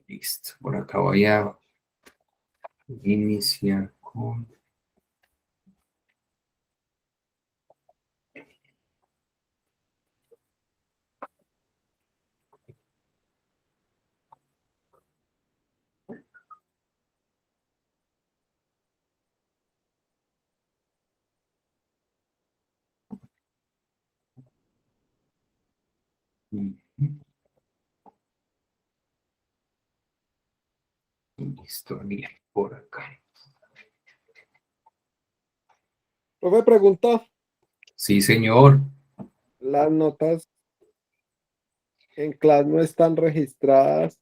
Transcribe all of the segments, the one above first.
Listo. Por acá voy a iniciar con... Listo, bien, por acá. Profe, pregunta, Sí, señor. las notas en clase no están registradas.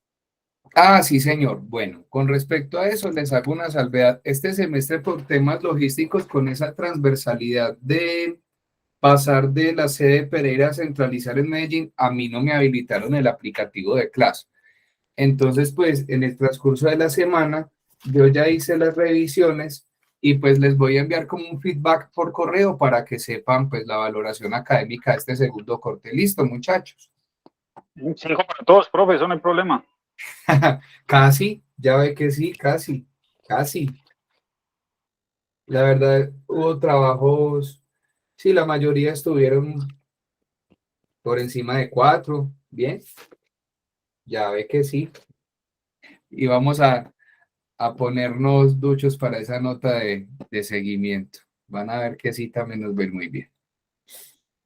Ah, sí, señor. Bueno, con respecto a eso, les hago una salvedad. Este semestre, por temas logísticos, con esa transversalidad de pasar de la sede de Pereira a centralizar en Medellín, a mí no me habilitaron el aplicativo de clase. Entonces, pues, en el transcurso de la semana, yo ya hice las revisiones y pues les voy a enviar como un feedback por correo para que sepan, pues, la valoración académica de este segundo corte. Listo, muchachos. Sí, hijo, para todos, profe, eso no hay problema. Casi, ya ve que sí, casi, casi. La verdad, hubo trabajos, sí, la mayoría estuvieron por encima de 4, bien, ya ve que sí. Y vamos a ponernos duchos para esa nota de seguimiento. Van a ver que sí, también nos ven muy bien.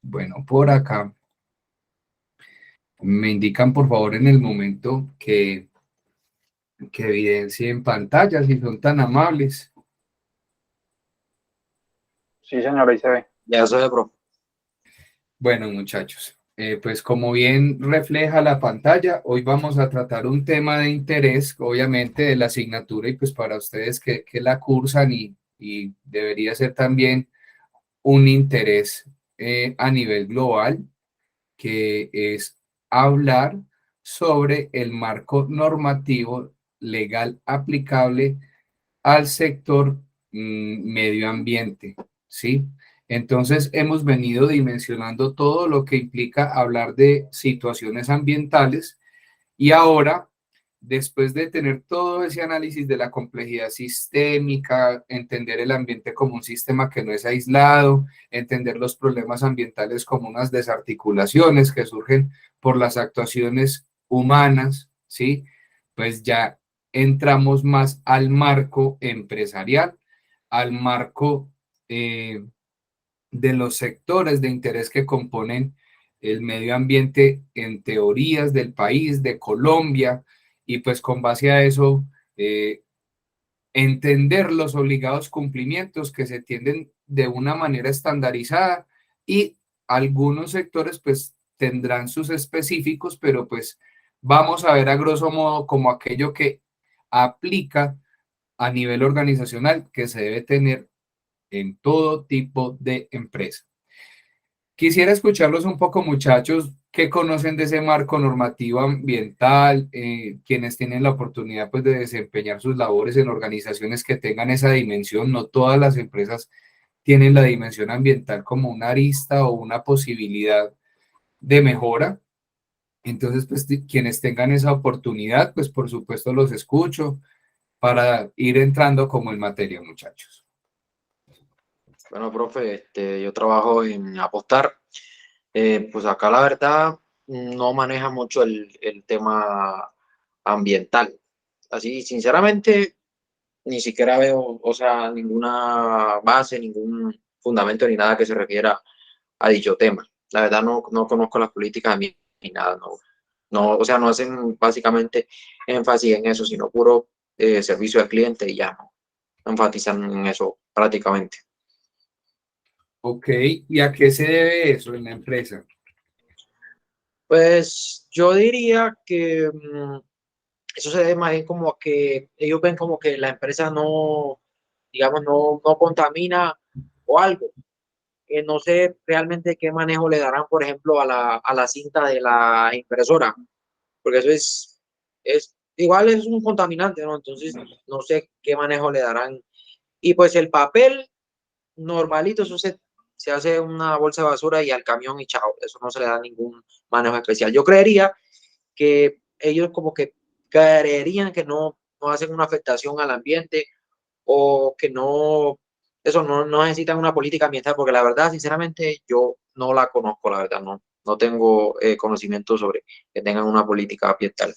Bueno, por acá me indican por favor en el momento que evidencien pantalla, si son tan amables. Sí, señor, ahí se ve. Ya se ve, profe. Bueno, muchachos, pues como bien refleja la pantalla, hoy vamos a tratar un tema de interés, obviamente, de la asignatura y pues para ustedes que la cursan y debería ser también un interés a nivel global, que es hablar sobre el marco normativo legal aplicable al sector medio ambiente, ¿sí? Entonces, hemos venido dimensionando todo lo que implica hablar de situaciones ambientales y ahora, después de tener todo ese análisis de la complejidad sistémica, entender el ambiente como un sistema que no es aislado, entender los problemas ambientales como unas desarticulaciones que surgen por las actuaciones humanas, ¿sí? Pues ya entramos más al marco empresarial, al marco de los sectores de interés que componen el medio ambiente en teorías del país, de Colombia, y pues con base a eso, entender los obligados cumplimientos que se tienden de una manera estandarizada y algunos sectores pues tendrán sus específicos, pero pues vamos a ver a grosso modo como aquello que aplica a nivel organizacional que se debe tener en todo tipo de empresa. Quisiera escucharlos un poco, muchachos, qué conocen de ese marco normativo ambiental, quienes tienen la oportunidad pues, de desempeñar sus labores en organizaciones que tengan esa dimensión. No todas las empresas tienen la dimensión ambiental como una arista o una posibilidad de mejora. Entonces, pues quienes tengan esa oportunidad, pues por supuesto los escucho para ir entrando como en materia, muchachos. Bueno, profe, yo trabajo en Apostar. Pues acá la verdad no maneja mucho el tema ambiental. Así, sinceramente, ni siquiera veo, o sea, ninguna base, ningún fundamento ni nada que se refiera a dicho tema. La verdad no conozco las políticas ni nada, no, o sea, no hacen básicamente énfasis en eso, sino puro servicio al cliente y ya no enfatizan en eso prácticamente. Ok, ¿y a qué se debe eso en la empresa? Pues yo diría que eso se debe más bien como a que ellos ven como que la empresa no, digamos, no contamina o algo. No sé realmente qué manejo le darán, por ejemplo, a la cinta de la impresora, porque eso igual es un contaminante, ¿no? Entonces, no sé qué manejo le darán. Y pues el papel normalito, se hace una bolsa de basura y al camión y chao, eso no se le da ningún manejo especial. Yo creería que ellos como que creerían que no hacen una afectación al ambiente o que no necesitan una política ambiental, porque la verdad, sinceramente, yo no la conozco, la verdad, no tengo conocimiento sobre que tengan una política ambiental.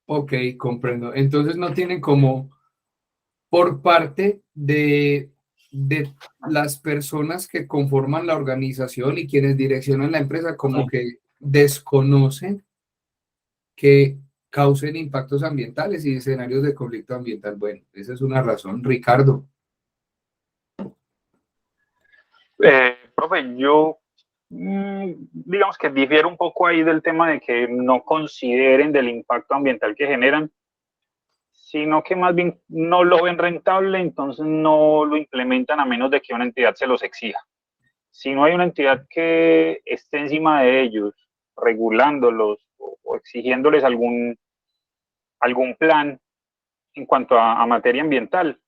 Ok, comprendo. Entonces no tienen como por parte de las personas que conforman la organización y quienes direccionan la empresa, como que desconocen que causen impactos ambientales y escenarios de conflicto ambiental. Bueno, esa es una razón. Ricardo. Profe, yo digamos que difiero un poco ahí del tema de que no consideren del impacto ambiental que generan, sino que más bien no lo ven rentable, entonces no lo implementan a menos de que una entidad se los exija. Si no hay una entidad que esté encima de ellos, regulándolos o exigiéndoles algún plan en cuanto a materia ambiental,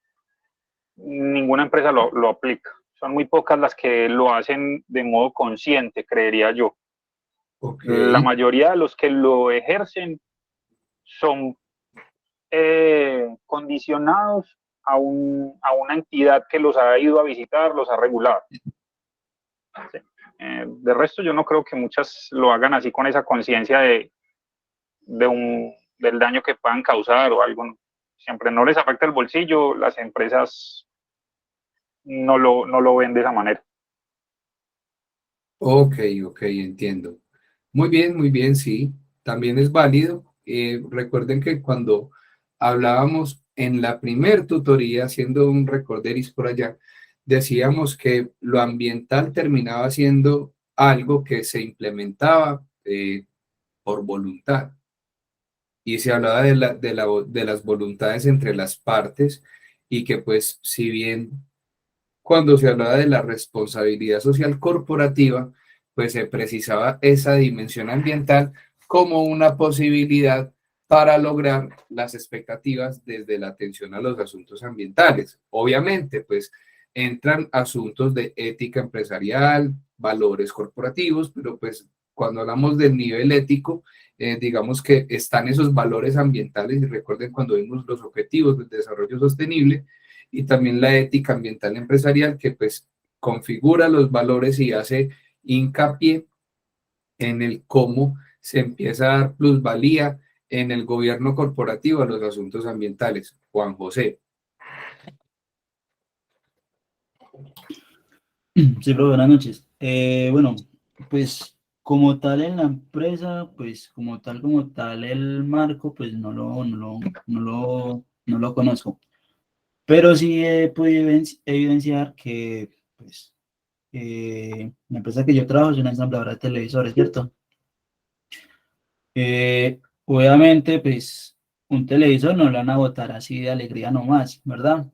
ninguna empresa lo aplica. Son muy pocas las que lo hacen de modo consciente, creería yo. Okay. La mayoría de los que lo ejercen son condicionados a una entidad que los ha ido a visitar, los ha regulado. Sí. De resto, yo no creo que muchas lo hagan así con esa conciencia del daño que puedan causar o algo. Siempre no les afecta el bolsillo, las empresas no lo ven de esa manera. Ok, entiendo. Muy bien, sí, también es válido. Recuerden que cuando hablábamos en la primer tutoría, haciendo un recorderis por allá, decíamos que lo ambiental terminaba siendo algo que se implementaba por voluntad. Y se hablaba de las voluntades entre las partes y que pues si bien cuando se hablaba de la responsabilidad social corporativa, pues se precisaba esa dimensión ambiental como una posibilidad para lograr las expectativas desde la atención a los asuntos ambientales. Obviamente, pues entran asuntos de ética empresarial, valores corporativos, pero pues cuando hablamos del nivel ético, digamos que están esos valores ambientales y recuerden cuando vimos los objetivos del desarrollo sostenible, y también la ética ambiental empresarial que pues configura los valores y hace hincapié en el cómo se empieza a dar plusvalía en el gobierno corporativo a los asuntos ambientales. Juan José. Sí, bro, buenas noches. Bueno, pues como tal en la empresa, pues como tal el marco, pues no lo conozco. Pero sí he podido evidenciar que, pues, la empresa que yo trabajo es una ensambladora de televisores, ¿cierto? Obviamente, pues, un televisor no lo van a botar así de alegría nomás, ¿verdad?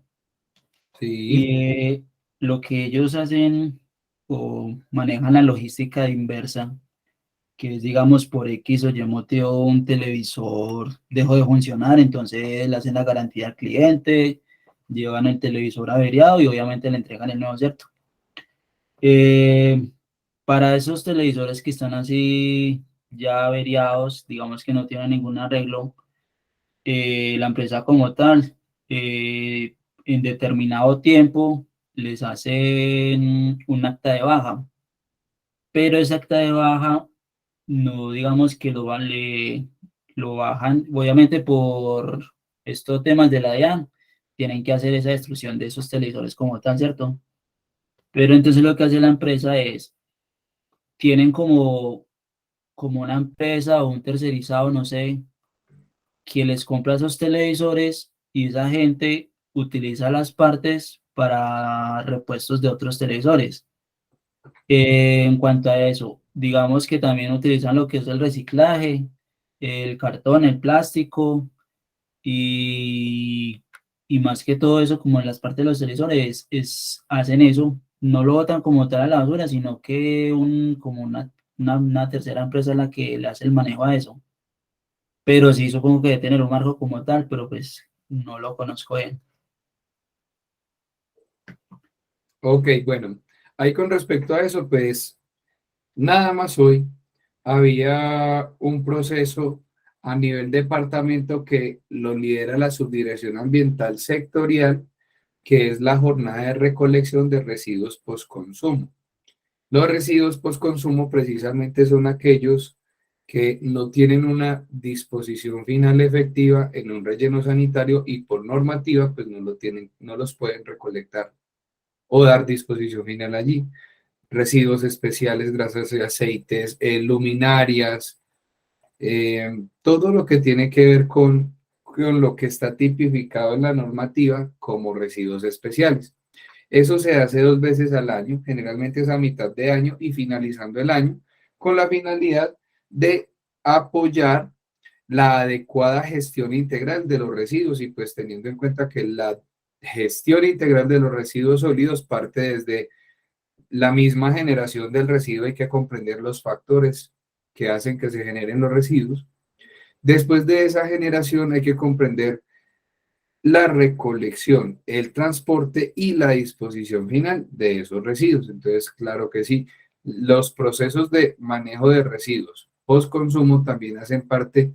Sí. Y lo que ellos hacen o manejan la logística inversa, que es, digamos, por X o Y motivo un televisor dejó de funcionar, entonces le hacen la garantía al cliente, llevan el televisor averiado y obviamente le entregan el nuevo, ¿cierto? Para esos televisores que están así ya averiados, digamos que no tienen ningún arreglo, la empresa como tal, en determinado tiempo les hacen un acta de baja, pero ese acta de baja no digamos que lo bajan, obviamente por estos temas de la DIAN, tienen que hacer esa destrucción de esos televisores como tal, ¿cierto? Pero entonces lo que hace la empresa es, tienen como una empresa o un tercerizado, no sé, que les compra esos televisores y esa gente utiliza las partes para repuestos de otros televisores. En cuanto a eso, digamos que también utilizan lo que es el reciclaje, el cartón, el plástico y, y más que todo eso, como en las partes de los televisores, hacen eso, no lo botan como tal a la basura, sino que como una tercera empresa es la que le hace el manejo a eso. Pero sí, supongo que debe tener un marco como tal, pero pues no lo conozco bien. Ok, bueno, ahí con respecto a eso, pues nada más hoy había un proceso a nivel departamento que lo lidera la Subdirección Ambiental Sectorial, que es la jornada de recolección de residuos postconsumo. Los residuos postconsumo precisamente son aquellos que no tienen una disposición final efectiva en un relleno sanitario y por normativa pues no lo tienen, no los pueden recolectar o dar disposición final allí. Residuos especiales, grasas y aceites, luminarias, todo lo que tiene que ver con lo que está tipificado en la normativa como residuos especiales. Eso se hace 2 veces al año, generalmente es a mitad de año y finalizando el año, con la finalidad de apoyar la adecuada gestión integral de los residuos y pues teniendo en cuenta que la gestión integral de los residuos sólidos parte desde la misma generación del residuo, hay que comprender los factores que hacen que se generen los residuos. Después de esa generación hay que comprender la recolección, el transporte y la disposición final de esos residuos. Entonces, claro que sí, los procesos de manejo de residuos post-consumo también hacen parte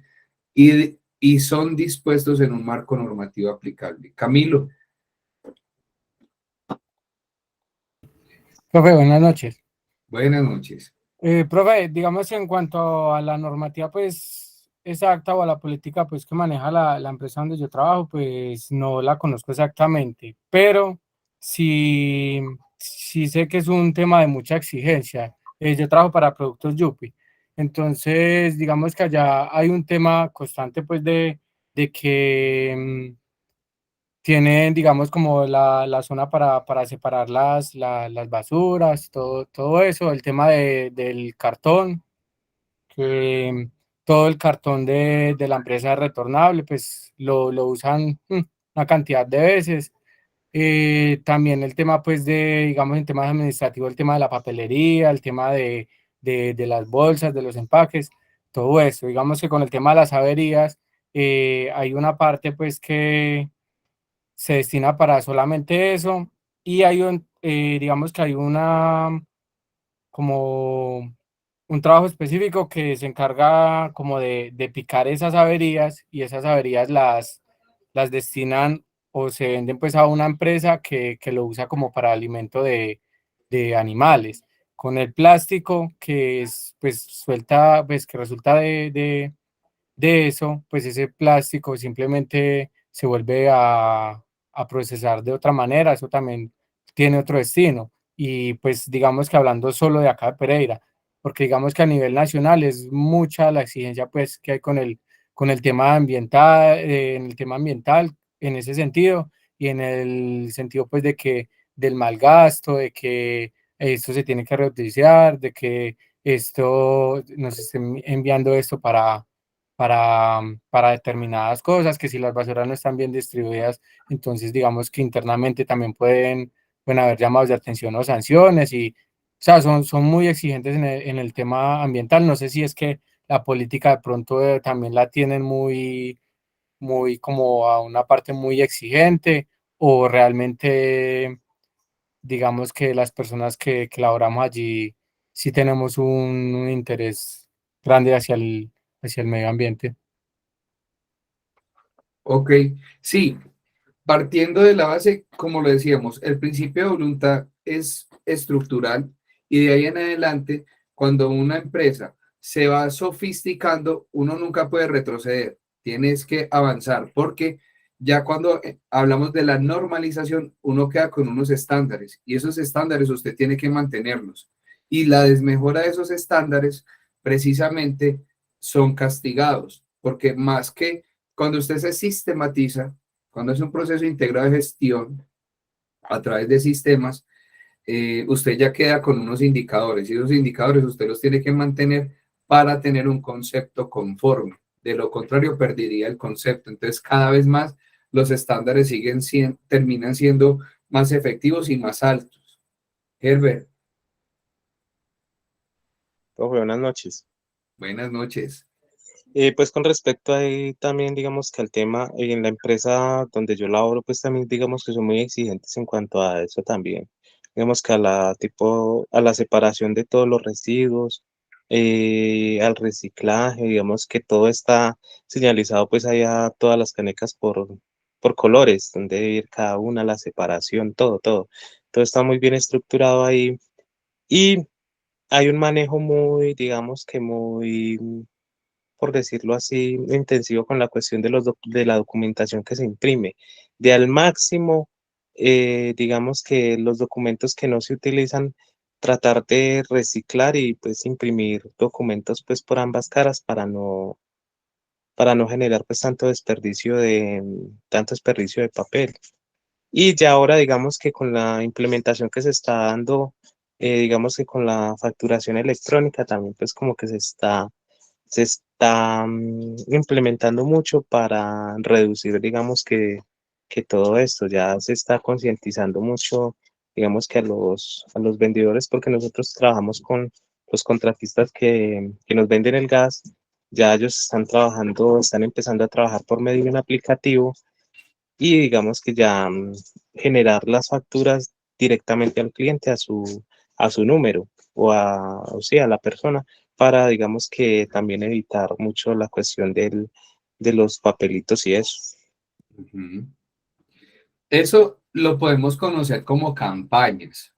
y son dispuestos en un marco normativo aplicable. Camilo. Profe, buenas noches. Buenas noches. Profe, digamos que en cuanto a la normativa, pues, exacta o a la política, pues, que maneja la empresa donde yo trabajo, pues, no la conozco exactamente, pero sí sé que es un tema de mucha exigencia. Yo trabajo para Productos Yupi, entonces, digamos que allá hay un tema constante, pues, de que tienen, digamos, como la zona para separar las basuras, todo eso, el tema del cartón, que todo el cartón de la empresa es retornable, pues lo usan una cantidad de veces. También el tema, pues, digamos, en temas administrativos, el tema de la papelería, el tema de las bolsas, de los empaques, todo eso. Digamos que con el tema de las averías, hay una parte, pues, que se destina para solamente eso y digamos que hay como un trabajo específico que se encarga como de picar esas averías y esas averías las destinan o se venden pues a una empresa que lo usa como para alimento de animales. Con el plástico que es pues suelta, pues que resulta de eso, pues ese plástico simplemente se vuelve a procesar de otra manera, eso también tiene otro destino. Y pues digamos que hablando solo de acá de Pereira, porque digamos que a nivel nacional es mucha la exigencia pues que hay con el tema ambiental, en el tema ambiental en ese sentido y en el sentido pues de que del mal gasto, de que esto se tiene que reutilizar, de que esto nos estén enviando esto para determinadas cosas, que si las basuras no están bien distribuidas, entonces digamos que internamente también pueden haber llamados de atención o sanciones y, o sea, son muy exigentes en el tema ambiental. No sé si es que la política de pronto también la tienen muy como a una parte muy exigente o realmente digamos que las personas que laboramos allí sí tenemos un interés grande hacia el medio ambiente. Ok, sí, partiendo de la base, como lo decíamos, el principio de voluntad es estructural y de ahí en adelante, cuando una empresa se va sofisticando, uno nunca puede retroceder, tienes que avanzar, porque ya cuando hablamos de la normalización, uno queda con unos estándares y esos estándares usted tiene que mantenerlos. Y la desmejora de esos estándares precisamente son castigados, porque más que cuando usted se sistematiza, cuando es un proceso integrado de gestión a través de sistemas, usted ya queda con unos indicadores y esos indicadores usted los tiene que mantener para tener un concepto conforme. De lo contrario, perdería el concepto. Entonces, cada vez más los estándares terminan siendo más efectivos y más altos. Herbert, Profe, buenas noches. buenas noches. Pues con respecto ahí también, digamos que al tema, en la empresa donde yo laboro, pues también digamos que son muy exigentes en cuanto a eso también. Digamos que a la separación de todos los residuos, al reciclaje, digamos que todo está señalizado pues ahí a todas las canecas por colores, donde debe ir cada una, la separación, todo está muy bien estructurado ahí y hay un manejo muy, digamos que muy, por decirlo así, intensivo con la cuestión de de la documentación que se imprime. De al máximo, digamos que los documentos que no se utilizan, tratar de reciclar y pues imprimir documentos pues por ambas caras para no generar pues tanto desperdicio de papel. Y ya ahora digamos que con la implementación que se está dando, digamos que con la facturación electrónica también pues como que se está implementando mucho para reducir, digamos que todo esto ya se está concientizando mucho, digamos que a los vendedores, porque nosotros trabajamos con los contratistas que nos venden el gas, ya ellos están trabajando, están empezando a trabajar por medio de un aplicativo y digamos que ya generar las facturas directamente al cliente a su número o sea, a la persona para, digamos que también evitar mucho la cuestión de los papelitos y eso. Ujú. Eso lo podemos conocer como campañas.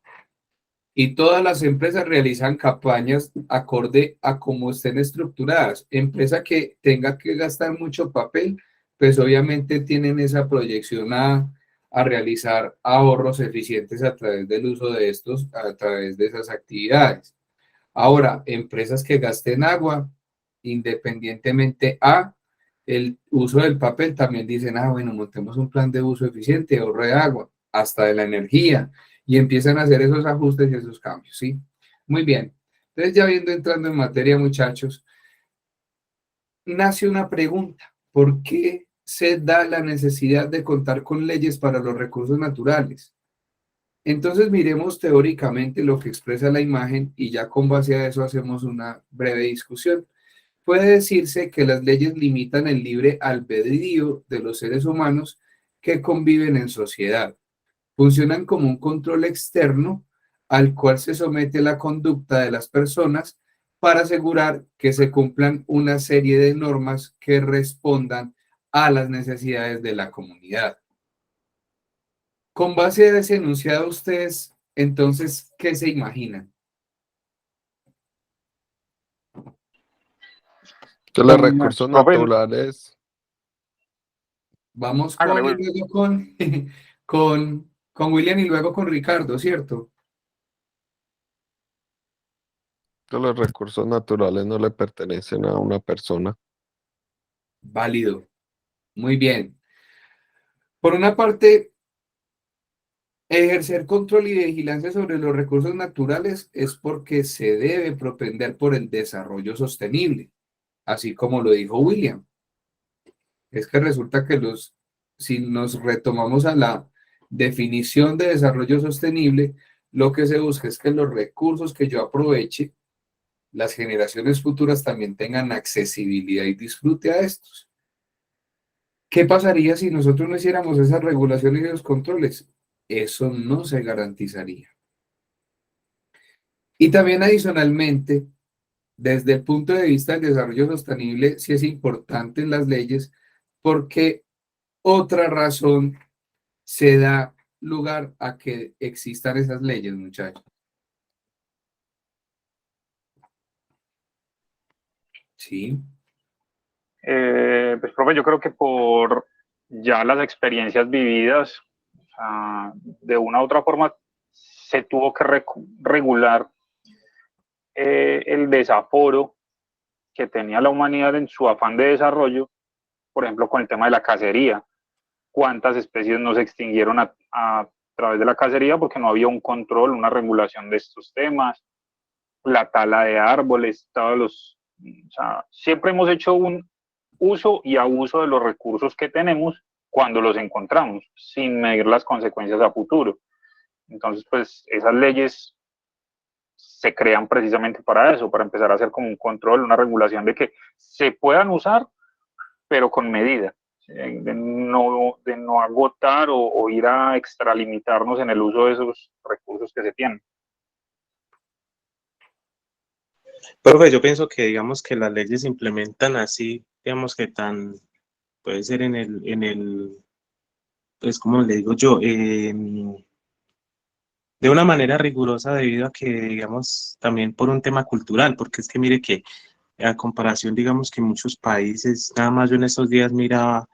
Y todas las empresas realizan campañas acorde a cómo estén estructuradas. Empresa que tenga que gastar mucho papel, pues obviamente tienen esa proyección a realizar ahorros eficientes a través del uso de estos, a través de esas actividades. Ahora, empresas que gasten agua, independientemente a el uso del papel, también dicen, bueno, montemos un plan de uso eficiente, ahorro de agua, hasta de la energía, y empiezan a hacer esos ajustes y esos cambios, ¿sí? Muy bien. Entonces, ya viendo entrando en materia, muchachos, nace una pregunta: ¿por qué se da la necesidad de contar con leyes para los recursos naturales? Entonces miremos teóricamente lo que expresa la imagen y ya con base a eso hacemos una breve discusión. Puede decirse que las leyes limitan el libre albedrío de los seres humanos que conviven en sociedad. Funcionan como un control externo al cual se somete la conducta de las personas para asegurar que se cumplan una serie de normas que respondan a las necesidades de la comunidad. Con base a ese enunciado, ustedes, entonces, ¿qué se imaginan? Que los recursos Profe, naturales, Vamos hágale, con y bueno. luego con William y luego con Ricardo, ¿cierto? que los recursos naturales no le pertenecen a una persona. Válido. Muy bien. Por una parte, ejercer control y vigilancia sobre los recursos naturales es porque se debe propender por el desarrollo sostenible, así como lo dijo William. Es que resulta que si nos retomamos a la definición de desarrollo sostenible, lo que se busca es que los recursos que yo aproveche, las generaciones futuras también tengan accesibilidad y disfrute a estos. ¿Qué pasaría si nosotros no hiciéramos esas regulaciones y los controles? Eso no se garantizaría. Y también adicionalmente, desde el punto de vista del desarrollo sostenible, sí es importante en las leyes porque otra razón se da lugar a que existan esas leyes, muchachos. Sí. Pues, profe, yo creo que por ya las experiencias vividas, o sea, de una u otra forma, se tuvo que regular el desaforo que tenía la humanidad en su afán de desarrollo, por ejemplo, con el tema de la cacería. ¿Cuántas especies no se extinguieron a través de la cacería porque no había un control, una regulación de estos temas? La tala de árboles, o sea, siempre hemos hecho un uso y abuso de los recursos que tenemos cuando los encontramos, sin medir las consecuencias a futuro. Entonces, pues esas leyes se crean precisamente para eso, para empezar a hacer como un control, una regulación de que se puedan usar, pero con medida, de no agotar o ir a extralimitarnos en el uso de esos recursos que se tienen. Profe, yo pienso que digamos que las leyes se implementan así, digamos que tan, puede ser pues como le digo yo, de una manera rigurosa debido a que, digamos, también por un tema cultural, porque es que mire que a comparación, digamos que en muchos países, nada más yo en estos días miraba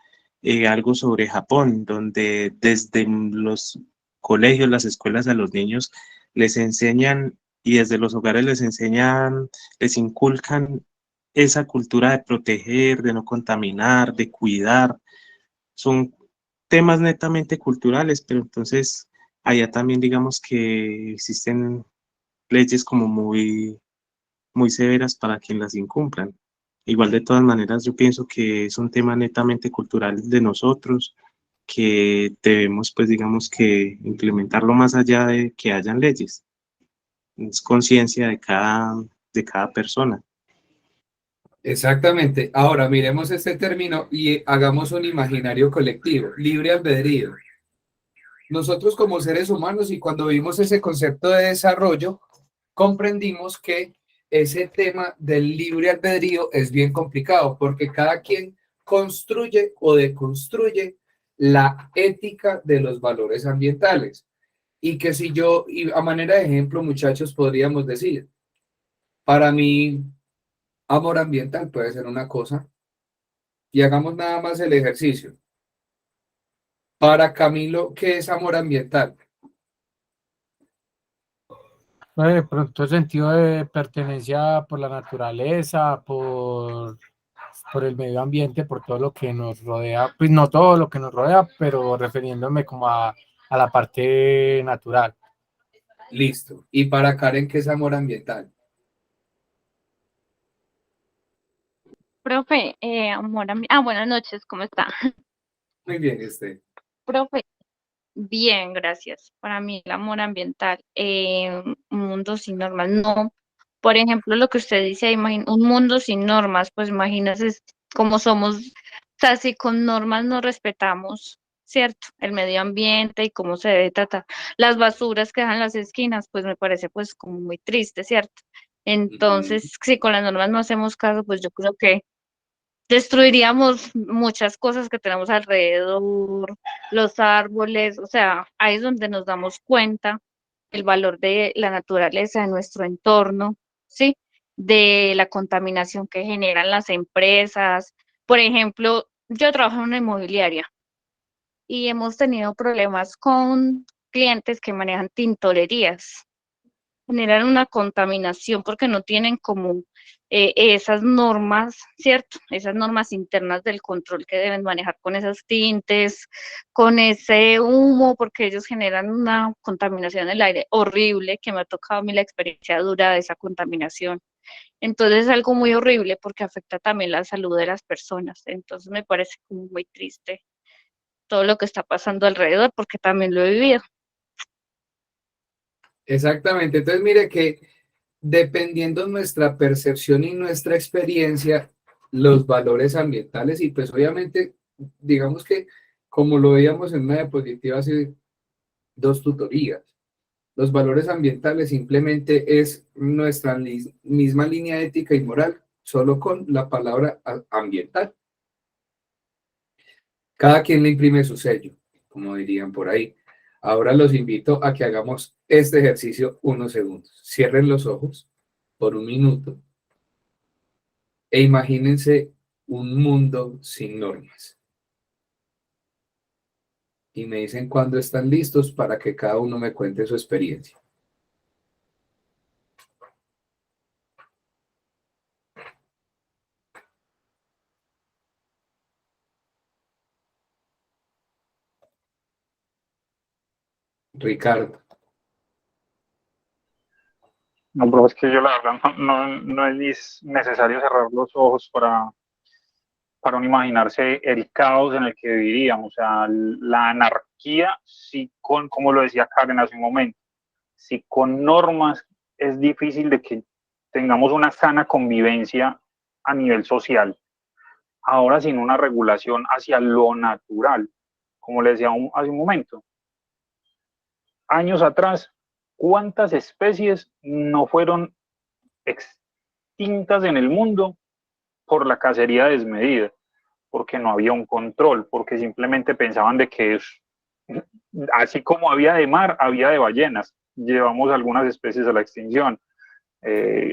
algo sobre Japón, donde desde los colegios, las escuelas a los niños les enseñan y desde los hogares les enseñan, les inculcan esa cultura de proteger, de no contaminar, de cuidar. Son temas netamente culturales, pero entonces allá también digamos que existen leyes como muy severas para quien las incumplan. Igual de todas maneras, yo pienso que es un tema netamente cultural de nosotros, que debemos, pues digamos que implementarlo más allá de que hayan leyes. Es conciencia de cada persona. Exactamente. Ahora miremos este término y hagamos un imaginario colectivo, libre albedrío. Nosotros como seres humanos y cuando vimos ese concepto de desarrollo, comprendimos que ese tema del libre albedrío es bien complicado porque cada quien construye o deconstruye la ética de los valores ambientales. Y que si yo, y a manera de ejemplo, muchachos, podríamos decir, para mí, amor ambiental puede ser una cosa, y hagamos nada más el ejercicio. Para Camilo, ¿qué es amor ambiental? De pronto sentido de pertenencia por la naturaleza, por el medio ambiente, por todo lo que nos rodea, pues no todo lo que nos rodea, pero refiriéndome como a la parte natural. Listo. ¿Y para Karen, qué es amor ambiental? Profe, buenas noches, ¿cómo está? Muy bien, este. Profe, bien, gracias. Para mí el amor ambiental, un mundo sin normas, no. Por ejemplo, lo que usted dice, un mundo sin normas, pues imagínese cómo somos, o sea, si con normas no respetamos, ¿cierto? El medio ambiente y cómo se debe tratar. Las basuras que dejan las esquinas, pues me parece pues como muy triste, ¿cierto? Entonces, si con las normas no hacemos caso, pues yo creo que destruiríamos muchas cosas que tenemos alrededor, los árboles, o sea, ahí es donde nos damos cuenta el valor de la naturaleza, de nuestro entorno, ¿sí? De la contaminación que generan las empresas. Por ejemplo, yo trabajo en una inmobiliaria y hemos tenido problemas con clientes que manejan tintorerías, generan una contaminación porque no tienen como esas normas, ¿cierto? Esas normas internas del control que deben manejar con esos tintes, con ese humo, porque ellos generan una contaminación en el aire horrible, que me ha tocado a mí la experiencia dura de esa contaminación. Entonces es algo muy horrible porque afecta también la salud de las personas. Entonces me parece como muy triste todo lo que está pasando alrededor porque también lo he vivido. Exactamente. Entonces, mire que dependiendo nuestra percepción y nuestra experiencia, los valores ambientales y pues obviamente, digamos que como lo veíamos en una diapositiva hace dos tutorías, los valores ambientales simplemente es nuestra misma línea ética y moral, solo con la palabra ambiental. Cada quien le imprime su sello, como dirían por ahí. Ahora los invito a que hagamos este ejercicio unos segundos. Cierren los ojos por un minuto e imagínense un mundo sin normas. Y me dicen cuándo están listos para que cada uno me cuente su experiencia. Ricardo. No, pero es que yo la verdad no es ni necesario cerrar los ojos para uno imaginarse el caos en el que viviríamos, o sea, la anarquía, sí, como lo decía Karen hace un momento, si con normas es difícil de que tengamos una sana convivencia a nivel social, ahora sin una regulación hacia lo natural, como les decía hace un momento, años atrás, ¿cuántas especies no fueron extintas en el mundo por la cacería desmedida, porque no había un control, porque simplemente pensaban de que así como había de mar, había de ballenas. Llevamos algunas especies a la extinción.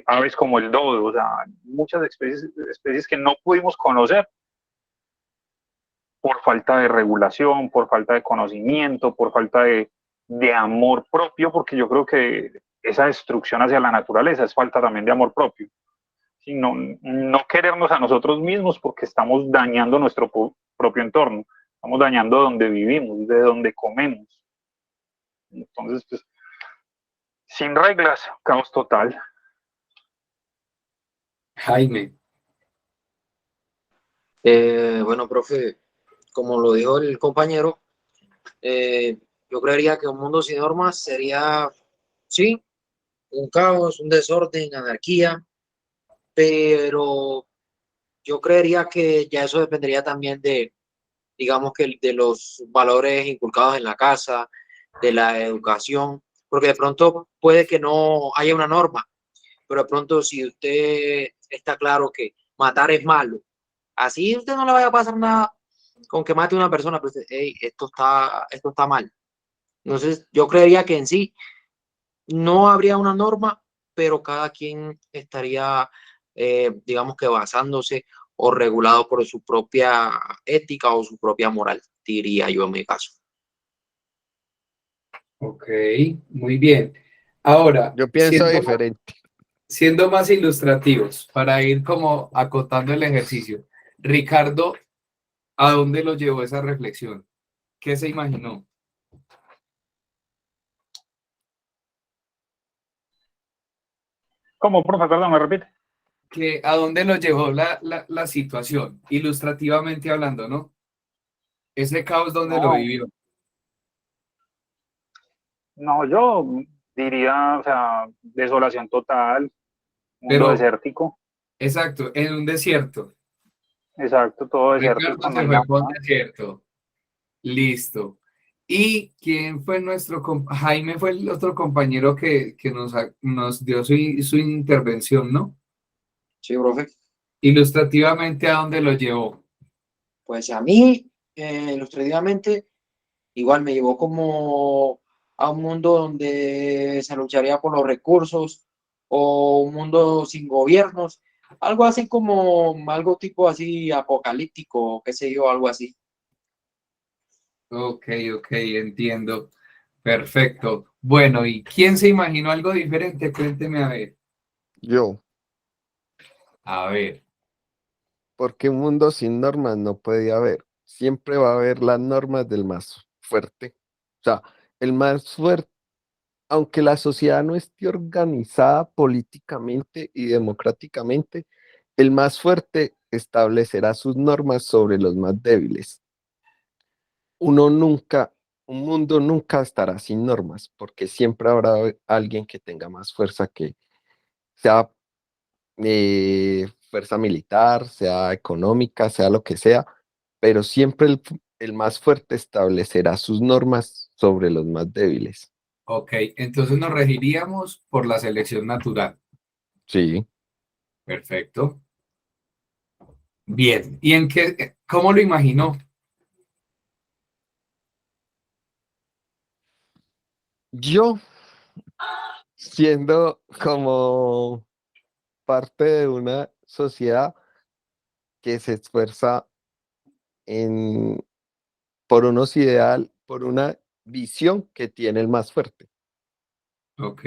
Aves como el dodo, o sea, muchas especies que no pudimos conocer por falta de regulación, por falta de conocimiento, por falta de amor propio, porque yo creo que esa destrucción hacia la naturaleza es falta también de amor propio. Sino no querernos a nosotros mismos porque estamos dañando nuestro propio entorno, estamos dañando donde vivimos, de donde comemos. Entonces, pues, sin reglas, caos total. Jaime, Bueno, profe, como lo dijo el compañero, yo creería que un mundo sin normas sería, sí, un caos, un desorden, anarquía, pero yo creería que ya eso dependería también de, digamos que de los valores inculcados en la casa, de la educación, porque de pronto puede que no haya una norma, pero de pronto si usted está claro que matar es malo, así a usted no le vaya a pasar nada con que mate a una persona, pero usted, hey, esto está mal. Entonces, yo creería que en sí no habría una norma, pero cada quien estaría, digamos que basándose o regulado por su propia ética o su propia moral, diría yo en mi caso. ok, muy bien. Ahora, Yo pienso diferente. siendo más ilustrativos, para ir como acotando el ejercicio, Ricardo, ¿a dónde lo llevó esa reflexión? ¿Qué se imaginó? ¿Cómo, profe? Perdón, me repite. ¿A dónde lo llevó la situación? Ilustrativamente hablando, ¿no? Ese caos, ¿dónde lo No, vivió? no, yo diría, o sea, desolación total, mundo Pero, desértico, exacto, en un desierto. exacto, todo Ricardo desértico, no se hay fue nada por un más. desierto. Listo. ¿Y quién fue Jaime fue el otro compañero que nos dio su intervención, ¿no? Sí, profe. Ilustrativamente, ¿a dónde lo llevó? Pues a mí, ilustrativamente, igual me llevó como a un mundo donde se lucharía por los recursos o un mundo sin gobiernos, algo así como algo tipo así apocalíptico, qué sé yo, algo así. Ok, ok, entiendo. Perfecto. Bueno, ¿y quién se imaginó algo diferente? Cuénteme a ver. Yo, A ver. porque un mundo sin normas no puede haber. Siempre va a haber las normas del más fuerte. O sea, el más fuerte, aunque la sociedad no esté organizada políticamente y democráticamente, el más fuerte establecerá sus normas sobre los más débiles. Uno nunca, un mundo nunca estará sin normas, porque siempre habrá alguien que tenga más fuerza que sea fuerza militar, sea económica, sea lo que sea, pero siempre el más fuerte establecerá sus normas sobre los más débiles. Ok, entonces nos regiríamos por la selección natural. Sí, Perfecto. Bien. ¿Y cómo lo imaginó? yo siendo como parte de una sociedad que se esfuerza en, por unos ideal, por una visión que tiene el más fuerte. Ok.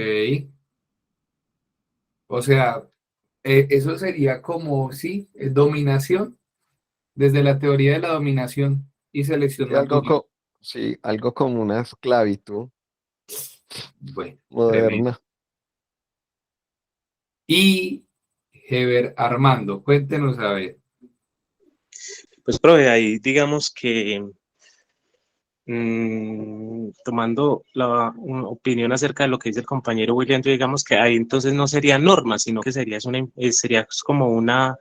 O sea, eso sería como, sí, dominación, desde la teoría de la dominación y selección Sí, algo, natural. sí, algo como una esclavitud Bueno, tremendo. moderna. Y Heber Armando, cuéntenos a ver. Pues, profe, ahí digamos que tomando una opinión acerca de lo que dice el compañero William, yo digamos que ahí entonces no sería norma, sino que sería como una,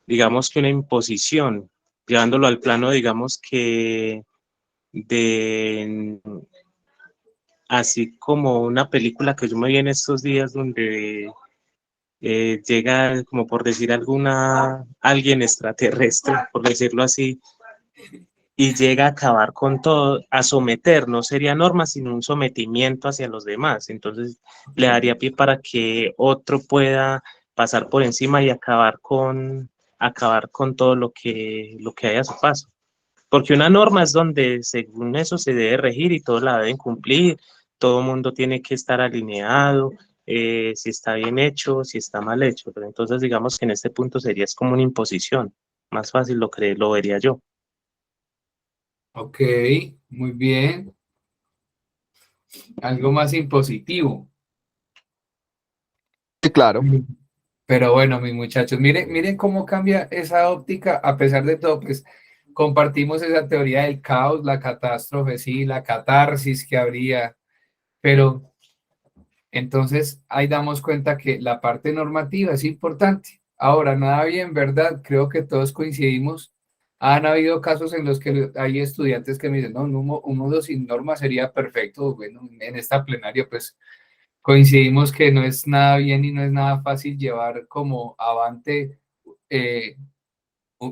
digamos que una imposición, llevándolo al plano, digamos que de, así como una película que yo me vi en estos días donde llega, como por decir alguien extraterrestre, por decirlo así, y llega a acabar con todo, a someter, no sería norma, sino un sometimiento hacia los demás. Entonces, le daría pie para que otro pueda pasar por encima y acabar con todo lo que hay a su paso. Porque una norma es donde según eso se debe regir y todos la deben cumplir, todo el mundo tiene que estar alineado, si está bien hecho, si está mal hecho. Pero entonces digamos que en este punto sería es como una imposición, más fácil lo vería yo. Ok, muy bien. Algo más impositivo. Sí, claro. Pero bueno, mis muchachos, miren cómo cambia esa óptica, a pesar de todo, pues compartimos esa teoría del caos, la catástrofe, sí, la catarsis que habría, pero entonces ahí damos cuenta que la parte normativa es importante. Ahora, nada bien, ¿verdad? Creo que todos coincidimos. Han habido casos en los que hay estudiantes que me dicen, no, un mundo sin norma sería perfecto. Bueno, en esta plenaria, pues coincidimos que no es nada bien y no es nada fácil llevar como avante eh,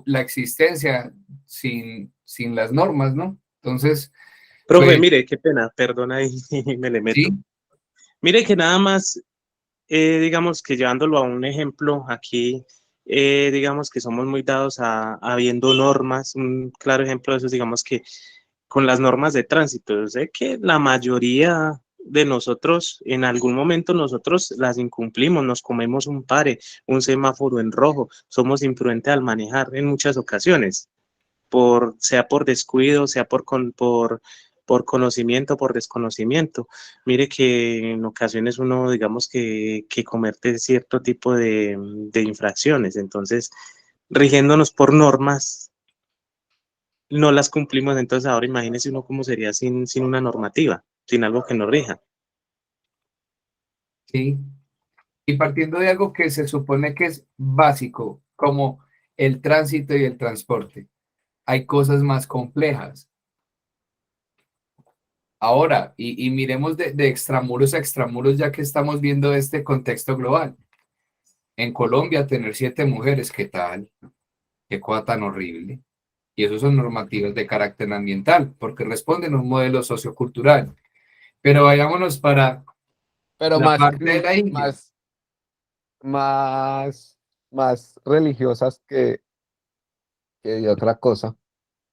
la existencia sin las normas, ¿no? Entonces, Profe, pues mire, qué pena, perdona ahí, me le sí, meto. Mire que nada más, digamos que llevándolo a un ejemplo aquí, digamos que somos muy dados a viendo normas. Un claro ejemplo de eso es, digamos que con las normas de tránsito. Yo sé que la mayoría de nosotros, en algún momento nosotros las incumplimos, nos comemos un pare, un semáforo en rojo, somos imprudentes al manejar en muchas ocasiones, sea por descuido, sea por conocimiento, por desconocimiento. Mire que en ocasiones uno, digamos que comete cierto tipo de infracciones, entonces, rigiéndonos por normas, no las cumplimos, entonces ahora imagínese uno cómo sería sin una normativa, sin algo que nos rija. sí. Y partiendo de algo que se supone que es básico, como el tránsito y el transporte, hay cosas más complejas. Ahora, y miremos de extramuros a extramuros, ya que estamos viendo este contexto global. En Colombia, tener 7 mujeres, ¿qué tal? Qué cosa tan horrible. Y eso son normativas de carácter ambiental, porque responden a un modelo sociocultural. Pero vayámonos para Pero la parte de la India. más, más religiosas que de otra cosa.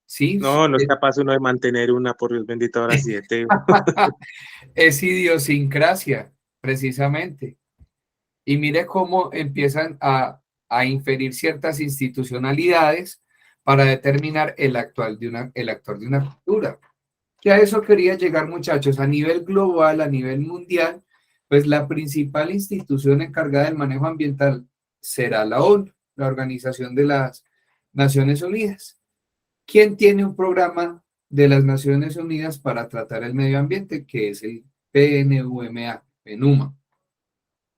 Sí, No, no es capaz uno de mantener una, por Dios bendito, ahora 7. es idiosincrasia, precisamente. Y mire cómo empiezan a inferir ciertas institucionalidades para determinar el actuar de una cultura. Que a eso quería llegar, muchachos, a nivel global, a nivel mundial, pues la principal institución encargada del manejo ambiental será la ONU, la Organización de las Naciones Unidas. ¿Quién tiene un programa de las Naciones Unidas para tratar el medio ambiente? Que es el PNUMA, PNUMA.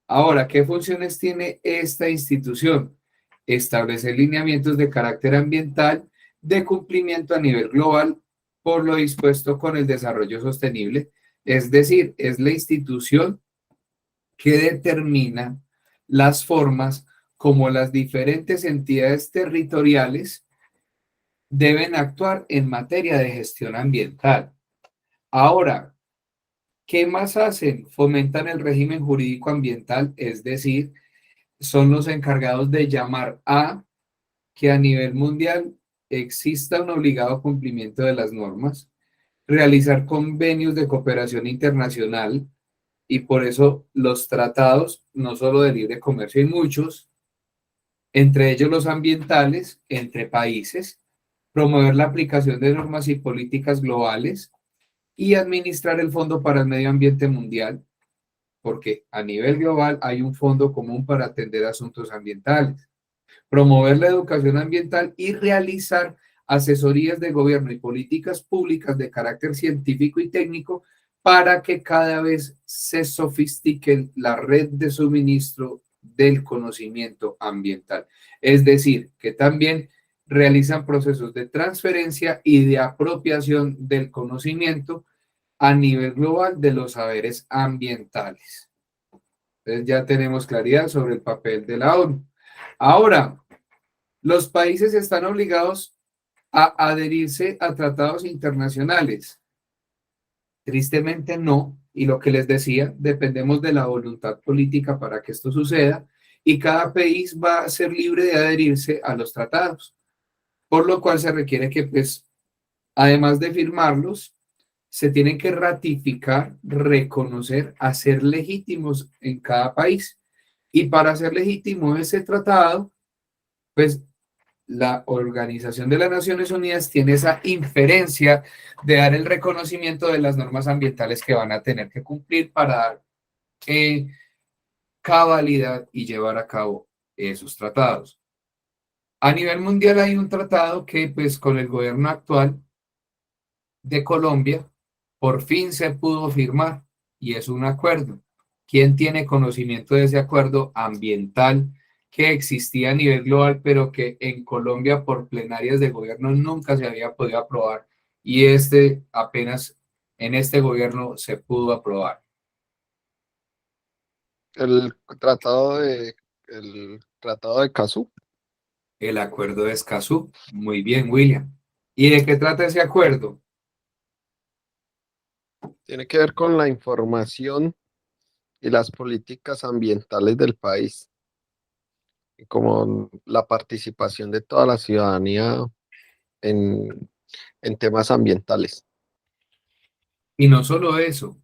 Ahora, ¿qué funciones tiene esta institución? Establecer lineamientos de carácter ambiental de cumplimiento a nivel global por lo dispuesto con el desarrollo sostenible. Es decir, es la institución que determina las formas como las diferentes entidades territoriales deben actuar en materia de gestión ambiental. Ahora, ¿qué más hacen? Fomentan el régimen jurídico ambiental, es decir, son los encargados de llamar a que a nivel mundial exista un obligado cumplimiento de las normas, realizar convenios de cooperación internacional y por eso los tratados, no solo de libre comercio, hay muchos, entre ellos los ambientales, entre países, promover la aplicación de normas y políticas globales y administrar el Fondo para el Medio Ambiente Mundial, porque a nivel global hay un fondo común para atender asuntos ambientales, promover la educación ambiental y realizar asesorías de gobierno y políticas públicas de carácter científico y técnico para que cada vez se sofistique la red de suministro del conocimiento ambiental. Es decir, que también realizan procesos de transferencia y de apropiación del conocimiento a nivel global de los saberes ambientales. Entonces ya tenemos claridad sobre el papel de la ONU. Ahora, los países están obligados a adherirse a tratados internacionales. Tristemente no, y lo que les decía, dependemos de la voluntad política para que esto suceda, y cada país va a ser libre de adherirse a los tratados, por lo cual se requiere que, pues, además de firmarlos, se tienen que ratificar, reconocer, hacer legítimos en cada país. Y para hacer legítimo ese tratado, pues la Organización de las Naciones Unidas tiene esa inferencia de dar el reconocimiento de las normas ambientales que van a tener que cumplir para dar cabalidad y llevar a cabo esos tratados. A nivel mundial hay un tratado que, pues, con el gobierno actual de Colombia, por fin se pudo firmar y es un acuerdo. ¿Quién tiene conocimiento de ese acuerdo ambiental que existía a nivel global, pero que en Colombia por plenarias de gobierno nunca se había podido aprobar? Y apenas en este gobierno se pudo aprobar. El tratado de Escazú El acuerdo de Escazú. Muy bien, William. ¿Y de qué trata ese acuerdo? tiene que ver con la información y las políticas ambientales del país, y como la participación de toda la ciudadanía en, en temas ambientales. Y no solo eso,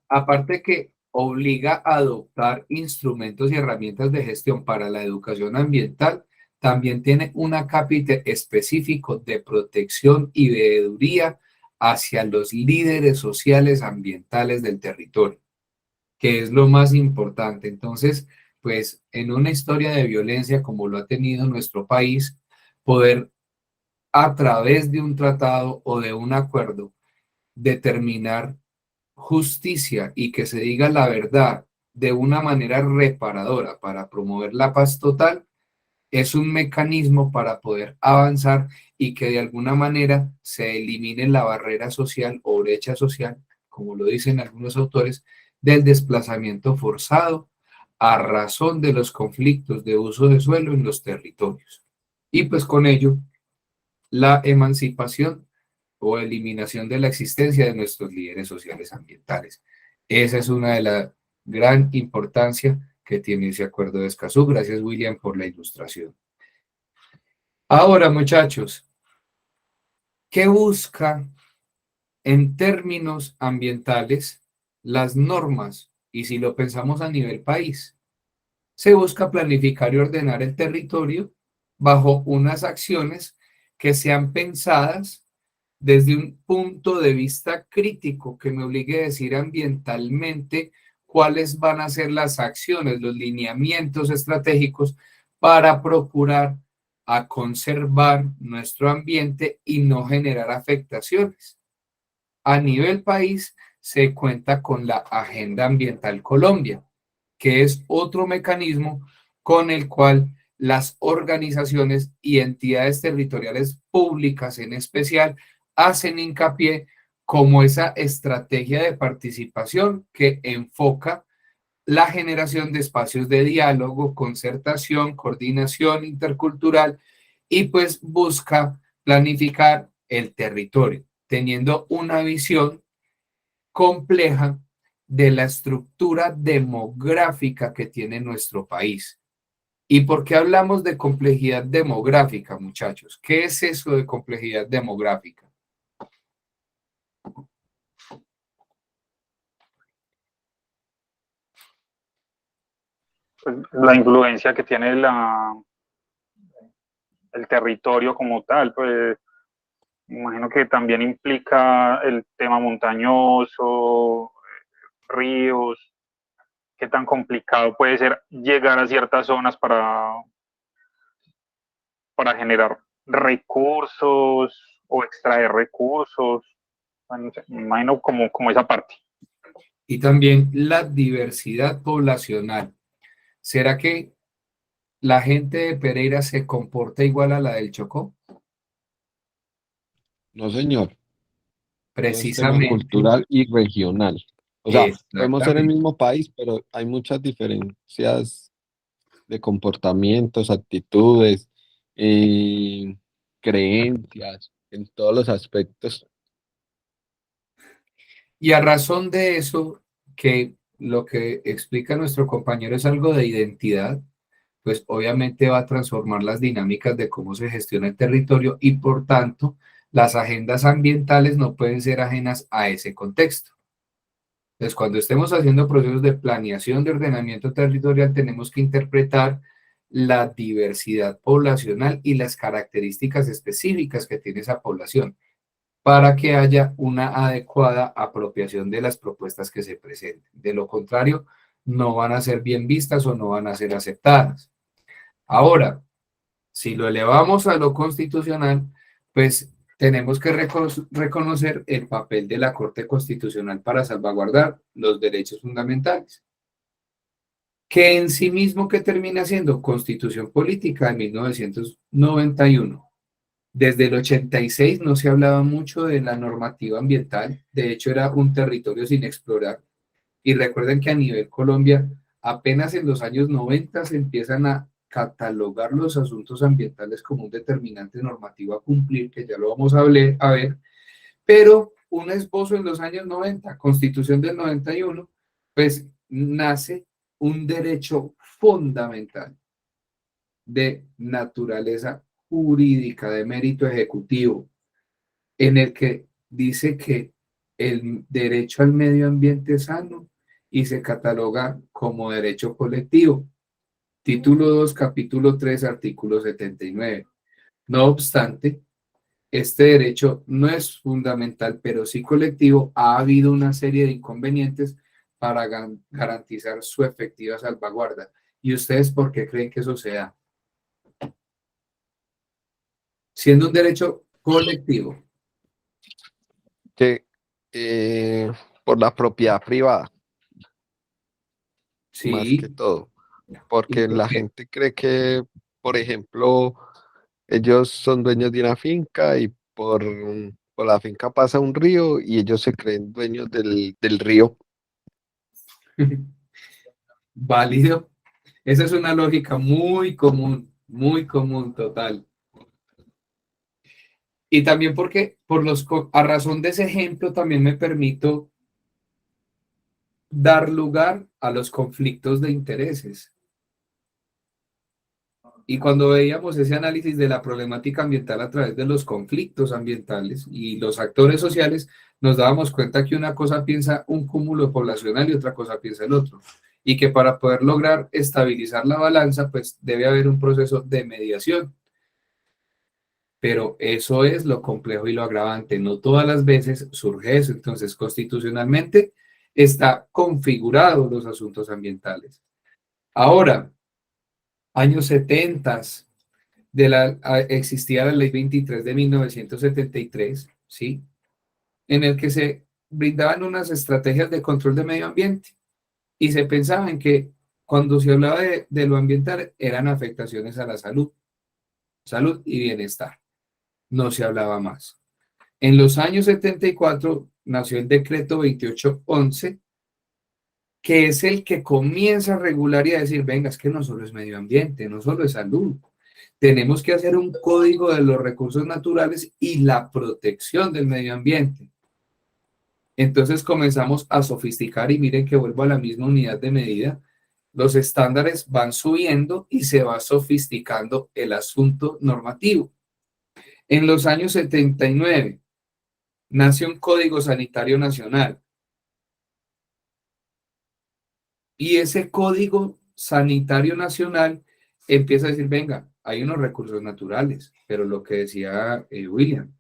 aparte que obliga a adoptar instrumentos y herramientas de gestión para la educación ambiental, también tiene un acápite específico de protección y veeduría hacia los líderes sociales ambientales del territorio, que es lo más importante. Entonces, pues en una historia de violencia como lo ha tenido nuestro país, poder a través de un tratado o de un acuerdo determinar justicia y que se diga la verdad de una manera reparadora para promover la paz total, es un mecanismo para poder avanzar y que de alguna manera se elimine la barrera social o brecha social, como lo dicen algunos autores, del desplazamiento forzado a razón de los conflictos de uso de suelo en los territorios. Y pues con ello, la emancipación o eliminación de la existencia de nuestros líderes sociales ambientales. Esa es una de la gran importancia que tiene ese acuerdo de Escazú. Gracias, William, por la ilustración. Ahora, muchachos, ¿qué busca en términos ambientales las normas? Y si lo pensamos a nivel país, se busca planificar y ordenar el territorio bajo unas acciones que sean pensadas desde un punto de vista crítico, que me obligue a decir ambientalmente cuáles van a ser las acciones, los lineamientos estratégicos para procurar a conservar nuestro ambiente y no generar afectaciones. A nivel país se cuenta con la Agenda Ambiental Colombia, que es otro mecanismo con el cual las organizaciones y entidades territoriales públicas en especial hacen hincapié como esa estrategia de participación que enfoca la generación de espacios de diálogo, concertación, coordinación intercultural y pues busca planificar el territorio, teniendo una visión compleja de la estructura demográfica que tiene nuestro país. ¿Y por qué hablamos de complejidad demográfica, muchachos? ¿Qué es eso de complejidad demográfica? Pues, la influencia que tiene el territorio como tal, pues imagino que también implica el tema montañoso, ríos, qué tan complicado puede ser llegar a ciertas zonas para generar recursos o extraer recursos. Bueno, me imagino como esa parte. Y también la diversidad poblacional. ¿Será que la gente de Pereira se comporta igual a la del Chocó? No, señor. Eso es tema Precisamente. cultural y regional. O sea, podemos ser el Exactamente. mismo país, pero hay muchas diferencias de comportamientos, actitudes, creencias, en todos los aspectos. Y a razón de eso, que lo que explica nuestro compañero es algo de identidad, pues obviamente va a transformar las dinámicas de cómo se gestiona el territorio y por tanto las agendas ambientales no pueden ser ajenas a ese contexto. Entonces, cuando estemos haciendo procesos de planeación de ordenamiento territorial, tenemos que interpretar la diversidad poblacional y las características específicas que tiene esa población para que haya una adecuada apropiación de las propuestas que se presenten. De lo contrario, no van a ser bien vistas o no van a ser aceptadas. Ahora, si lo elevamos a lo constitucional, pues tenemos que reconocer el papel de la Corte Constitucional para salvaguardar los derechos fundamentales, que en sí mismo que termina siendo Constitución Política de 1991. Desde el 86 no se hablaba mucho de la normativa ambiental, de hecho era un territorio sin explorar. Y recuerden que a nivel Colombia, apenas en los años 90 se empiezan a catalogar los asuntos ambientales como un determinante normativo a cumplir, que ya lo vamos a ver, pero un esbozo en los años 90, Constitución del 91, pues nace un derecho fundamental de naturaleza jurídica, de mérito ejecutivo, en el que dice que el derecho al medio ambiente sano y se cataloga como derecho colectivo. Título 2, capítulo 3, artículo 79. No obstante, este derecho no es fundamental, pero sí colectivo. Ha habido una serie de inconvenientes para garantizar su efectiva salvaguarda. ¿Y ustedes por qué creen que eso se da? Siendo un derecho colectivo. Que por la propiedad privada, más que Sí. todo, ¿Y porque por la qué? gente cree que, por ejemplo, ellos son dueños de una finca y por la finca pasa un río y ellos se creen dueños del río. Válido. Esa es una lógica muy común, total. Y también porque a razón de ese ejemplo también me permito dar lugar a los conflictos de intereses. Y cuando veíamos ese análisis de la problemática ambiental a través de los conflictos ambientales y los actores sociales, nos dábamos cuenta que una cosa piensa un cúmulo poblacional y otra cosa piensa el otro. Y que para poder lograr estabilizar la balanza, pues debe haber un proceso de mediación. Pero eso es lo complejo y lo agravante. No todas las veces surge eso. Entonces, constitucionalmente está configurado los asuntos ambientales. Ahora, años 70, existía la ley 23 de 1973, ¿sí? En el que se brindaban unas estrategias de control de medio ambiente y se pensaba en que cuando se hablaba de lo ambiental eran afectaciones a la salud y bienestar. No se hablaba más. En los años 74 nació el decreto 2811, que es el que comienza a regular y a decir, venga, es que no solo es medio ambiente, no solo es salud. Tenemos que hacer un código de los recursos naturales y la protección del medio ambiente. Entonces comenzamos a sofisticar y miren que vuelvo a la misma unidad de medida. Los estándares van subiendo y se va sofisticando el asunto normativo. En los años 79 nace un Código Sanitario Nacional y ese Código Sanitario Nacional empieza a decir, venga, hay unos recursos naturales, pero lo que decía William,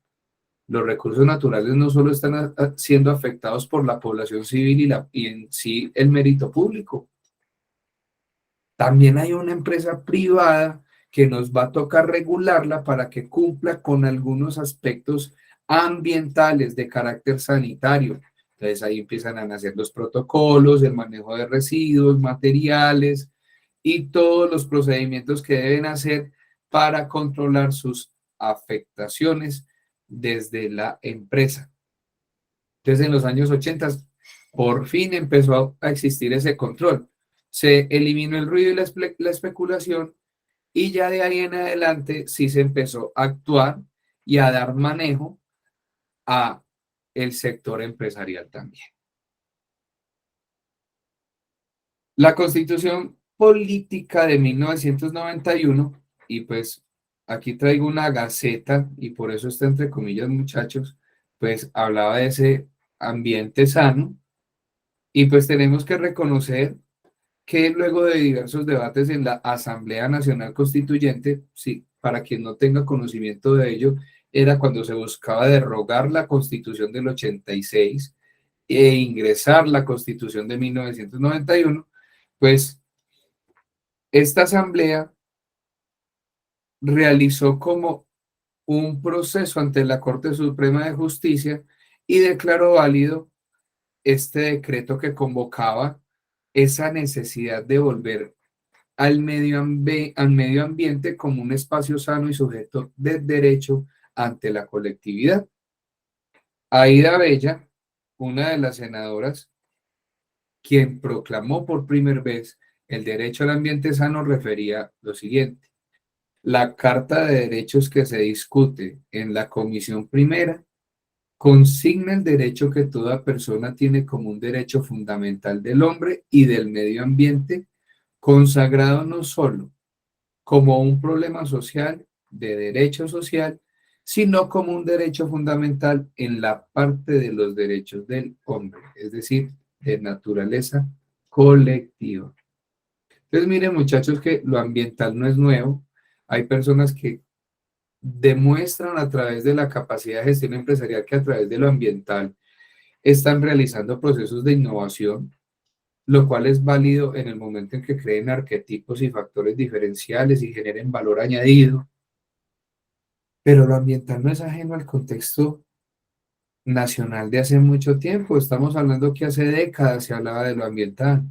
los recursos naturales no solo están siendo afectados por la población civil y en sí el mérito público. También hay una empresa privada que nos va a tocar regularla para que cumpla con algunos aspectos ambientales de carácter sanitario. Entonces ahí empiezan a nacer los protocolos, el manejo de residuos, materiales y todos los procedimientos que deben hacer para controlar sus afectaciones desde la empresa. Entonces en los años 80 por fin empezó a existir ese control. Se eliminó el ruido y la especulación y ya de ahí en adelante sí se empezó a actuar y a dar manejo a el sector empresarial también. La Constitución Política de 1991, y pues aquí traigo una gaceta, y por eso está entre comillas, muchachos, pues hablaba de ese ambiente sano, y pues tenemos que reconocer que luego de diversos debates en la Asamblea Nacional Constituyente, sí, para quien no tenga conocimiento de ello, era cuando se buscaba derrogar la Constitución del 86 e ingresar la Constitución de 1991, pues esta asamblea realizó como un proceso ante la Corte Suprema de Justicia y declaró válido este decreto que convocaba esa necesidad de volver al medio ambiente como un espacio sano y sujeto de derecho ante la colectividad. Aída Bella, una de las senadoras, quien proclamó por primera vez el derecho al ambiente sano, refería lo siguiente: la Carta de Derechos que se discute en la Comisión Primera consigna el derecho que toda persona tiene como un derecho fundamental del hombre y del medio ambiente, consagrado no solo como un problema social de derecho social, sino como un derecho fundamental en la parte de los derechos del hombre, es decir, de naturaleza colectiva. Entonces, miren, muchachos, que lo ambiental no es nuevo. Hay personas que demuestran a través de la capacidad de gestión empresarial que a través de lo ambiental están realizando procesos de innovación, lo cual es válido en el momento en que creen arquetipos y factores diferenciales y generen valor añadido. Pero lo ambiental no es ajeno al contexto nacional de hace mucho tiempo. Estamos hablando que hace décadas se hablaba de lo ambiental.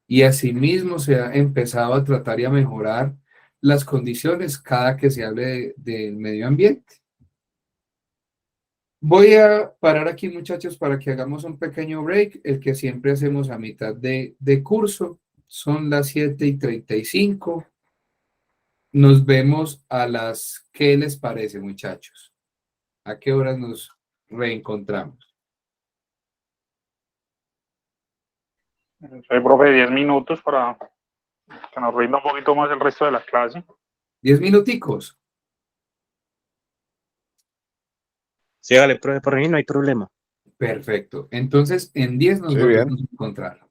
Y asimismo se ha empezado a tratar y a mejorar las condiciones cada que se hable del medio ambiente. Voy a parar aquí, muchachos, para que hagamos un pequeño break, el que siempre hacemos a mitad de curso. Son las 7:35. Nos vemos a las... ¿Qué les parece, muchachos? ¿A qué horas nos reencontramos? Soy profe, 10 minutos para que nos rinda un poquito más el resto de la clase. 10 minuticos. Sí, vale, profe, por mí no hay problema. Perfecto. Entonces, en 10 nos Sí, volvemos bien. a encontrar.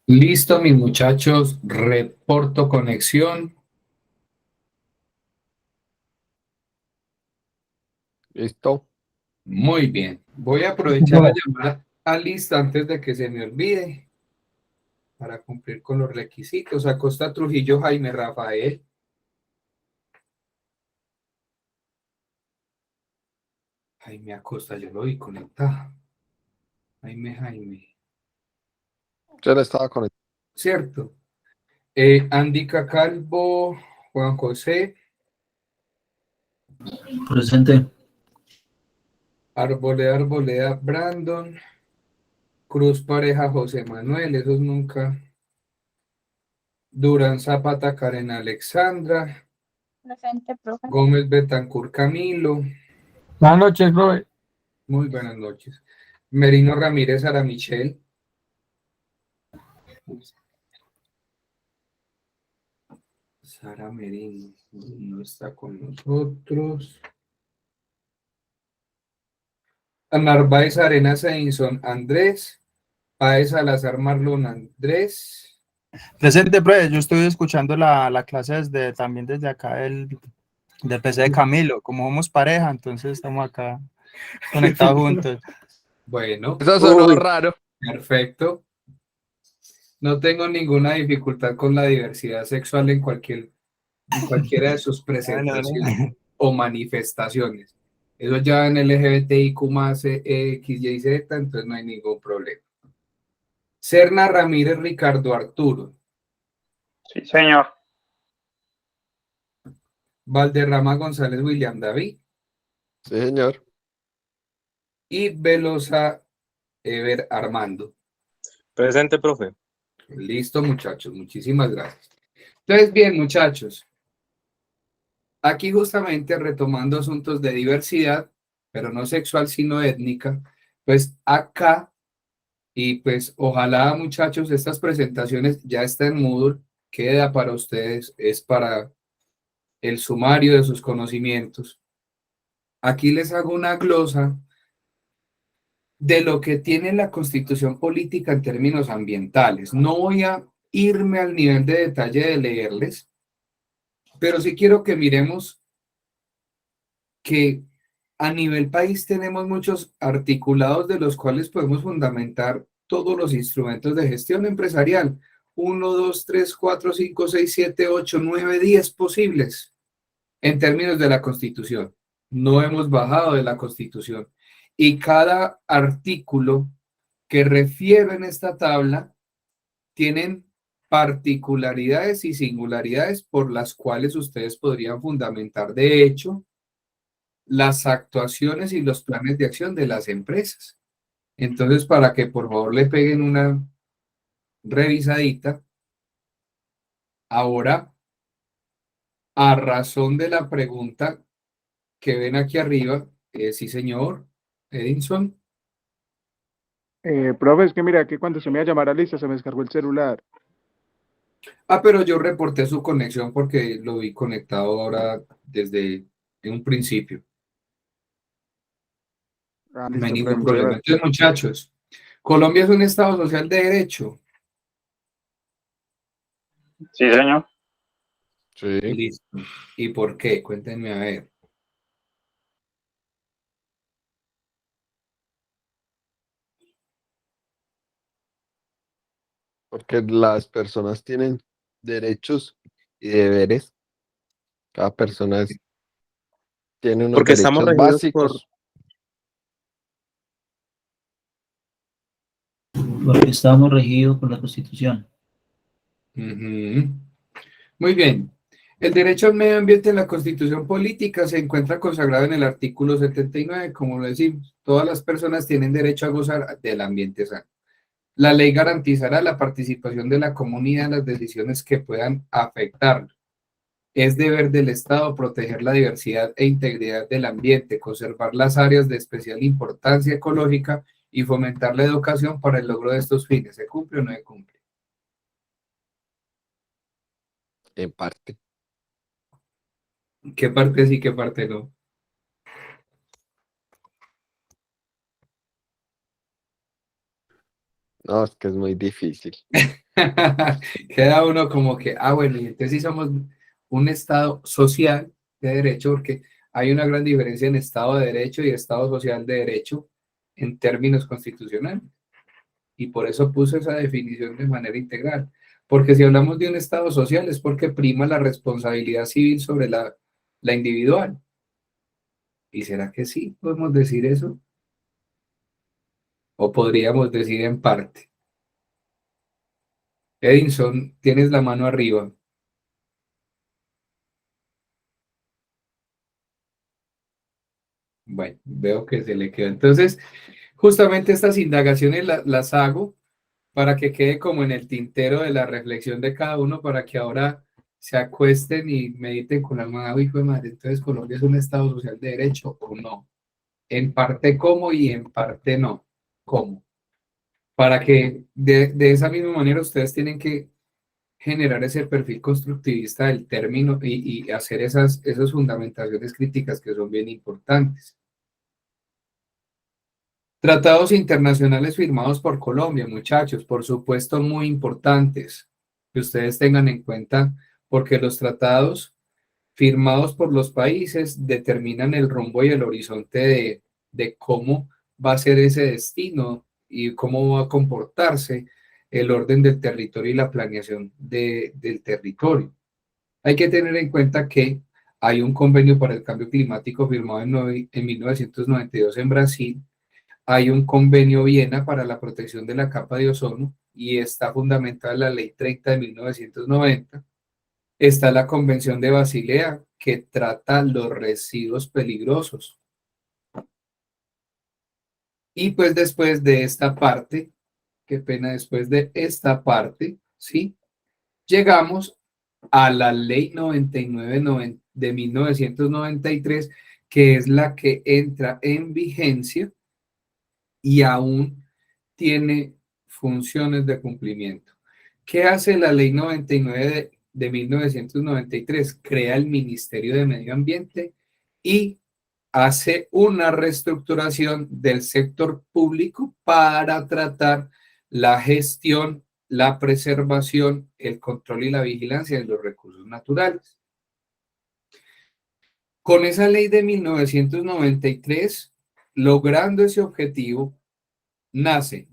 Listo, mis muchachos, reporto conexión. ¿Listo? Muy bien. Voy a aprovechar la llamada al instante antes de que se me olvide para cumplir con los requisitos. Acosta Trujillo, Jaime Rafael. Jaime Acosta, yo lo vi conectado. Jaime. Yo le estaba conectado. Cierto. Andy Calvo, Juan José, Presente. Arboleda, Brandon, Cruz Pareja, José Manuel, esos nunca. Durán Zapata, Karen Alexandra, Presente, profe. Gómez Betancur Camilo, Buenas noches, profe. muy buenas noches. Merino Ramírez, Sara Michelle. Sara Merino no está con nosotros. Narváez Arenas Edinson Andrés, Páez Salazar Marlon Andrés. Presente, profe, yo estoy escuchando la clase también desde acá del PC de Camilo. Como somos pareja, entonces estamos acá conectados juntos. Bueno, Eso sonó raro. perfecto. No tengo ninguna dificultad con la diversidad sexual en cualquiera de sus presentaciones o manifestaciones. Eso ya en LGBTIQ más X, Y, Z, entonces no hay ningún problema. Serna Ramírez Ricardo Arturo. Sí, señor. Valderrama González William David. Sí, señor. Y Velosa Ever Armando. Presente, profe. Listo, muchachos. Muchísimas gracias. Entonces, bien, muchachos. Aquí justamente retomando asuntos de diversidad, pero no sexual, sino étnica, pues acá, y pues ojalá, muchachos, estas presentaciones ya están en Moodle, queda para ustedes, es para el sumario de sus conocimientos. Aquí les hago una glosa de lo que tiene la Constitución política en términos ambientales. No voy a irme al nivel de detalle de leerles, pero sí quiero que miremos que a nivel país tenemos muchos articulados de los cuales podemos fundamentar todos los instrumentos de gestión empresarial. 1, 2, 3, 4, 5, 6, 7, 8, 9, 10 posibles en términos de la Constitución. No hemos bajado de la Constitución. Y cada artículo que refiere en esta tabla tienen particularidades y singularidades por las cuales ustedes podrían fundamentar, de hecho, las actuaciones y los planes de acción de las empresas. Entonces, para que por favor le peguen una revisadita, ahora, a razón de la pregunta que ven aquí arriba, sí señor, Edinson. Profe, es que mira que cuando se me iba a llamar a lista se me descargó el celular. Pero yo reporté su conexión porque lo vi conectado ahora desde un principio. Ah, No hay listo, profe, ningún muchas problema. gracias. Entonces, muchachos, Colombia es un Estado social de derecho. Sí, señor. Sí. Listo. ¿Y por qué? Cuéntenme a ver. Porque las personas tienen derechos y deberes. Cada persona tiene unos Porque estamos derechos regidos básicos. Porque estamos regidos por la Constitución. Ujú. Muy bien. El derecho al medio ambiente en la Constitución política se encuentra consagrado en el artículo 79, como lo decimos. Todas las personas tienen derecho a gozar del ambiente sano. La ley garantizará la participación de la comunidad en las decisiones que puedan afectarlo. Es deber del Estado proteger la diversidad e integridad del ambiente, conservar las áreas de especial importancia ecológica y fomentar la educación para el logro de estos fines. ¿Se cumple o no se cumple? En parte. ¿Qué parte sí, qué parte no? No, es que es muy difícil. Queda uno como que, bueno, y entonces sí somos un Estado social de derecho, porque hay una gran diferencia en Estado de Derecho y Estado social de derecho en términos constitucionales. Y por eso puse esa definición de manera integral. Porque si hablamos de un Estado social es porque prima la responsabilidad civil sobre la individual. ¿Y será que sí podemos decir eso? ¿O podríamos decir en parte? Edinson, tienes la mano arriba. Bueno, veo que se le quedó. Entonces, justamente estas indagaciones las hago para que quede como en el tintero de la reflexión de cada uno, para que ahora se acuesten y mediten con la almohada. Hijo de madre, entonces Colombia es un Estado social de derecho o no. En parte cómo y en parte no. ¿Cómo? Para que de esa misma manera ustedes tienen que generar ese perfil constructivista del término y hacer esas fundamentaciones críticas que son bien importantes. Tratados internacionales firmados por Colombia, muchachos, por supuesto muy importantes que ustedes tengan en cuenta, porque los tratados firmados por los países determinan el rumbo y el horizonte de cómo va a ser ese destino y cómo va a comportarse el orden del territorio y la planeación del territorio. Hay que tener en cuenta que hay un convenio para el cambio climático firmado en 1992 en Brasil. Hay un convenio Viena para la protección de la capa de ozono y está fundamentada en la Ley 30 de 1990. Está la Convención de Basilea, que trata los residuos peligrosos. Y pues después de esta parte, qué pena, después de esta parte, ¿sí? Llegamos a la Ley 99 de 1993, que es la que entra en vigencia y aún tiene funciones de cumplimiento. ¿Qué hace la Ley 99 de 1993? Crea el Ministerio de Medio Ambiente y hace una reestructuración del sector público para tratar la gestión, la preservación, el control y la vigilancia de los recursos naturales. Con esa ley de 1993, logrando ese objetivo, nacen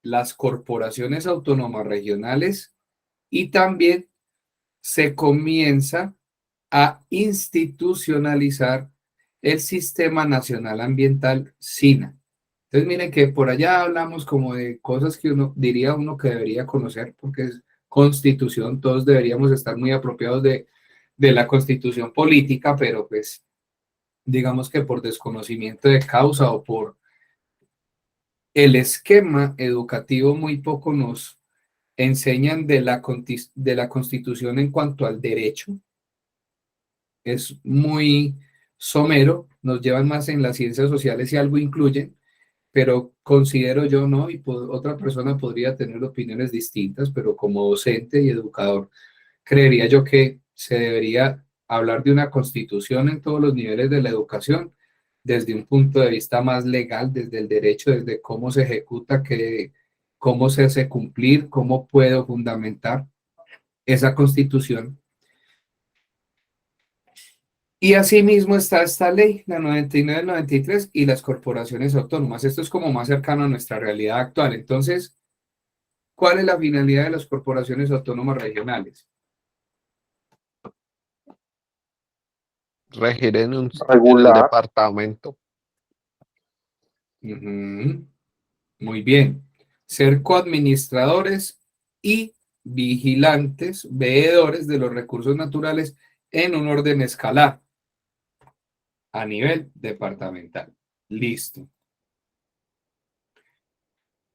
las corporaciones autónomas regionales y también se comienza a institucionalizar el Sistema Nacional Ambiental SINA. Entonces miren que por allá hablamos como de cosas que uno diría que debería conocer porque es constitución, todos deberíamos estar muy apropiados de la constitución política, pero pues digamos que por desconocimiento de causa o por el esquema educativo muy poco nos enseñan de la Constitución en cuanto al derecho. Es muy somero, nos llevan más en las ciencias sociales y algo incluyen, pero considero yo, ¿no? Y otra persona podría tener opiniones distintas, pero como docente y educador, creería yo que se debería hablar de una constitución en todos los niveles de la educación, desde un punto de vista más legal, desde el derecho, desde cómo se ejecuta, cómo se hace cumplir, cómo puedo fundamentar esa constitución. Y asimismo está esta ley, la 99-93, y las corporaciones autónomas. Esto es como más cercano a nuestra realidad actual. Entonces, ¿cuál es la finalidad de las corporaciones autónomas regionales? Regir en el Regular. departamento. Muy bien. Ser coadministradores y vigilantes, veedores de los recursos naturales en un orden escalar a nivel departamental. Listo.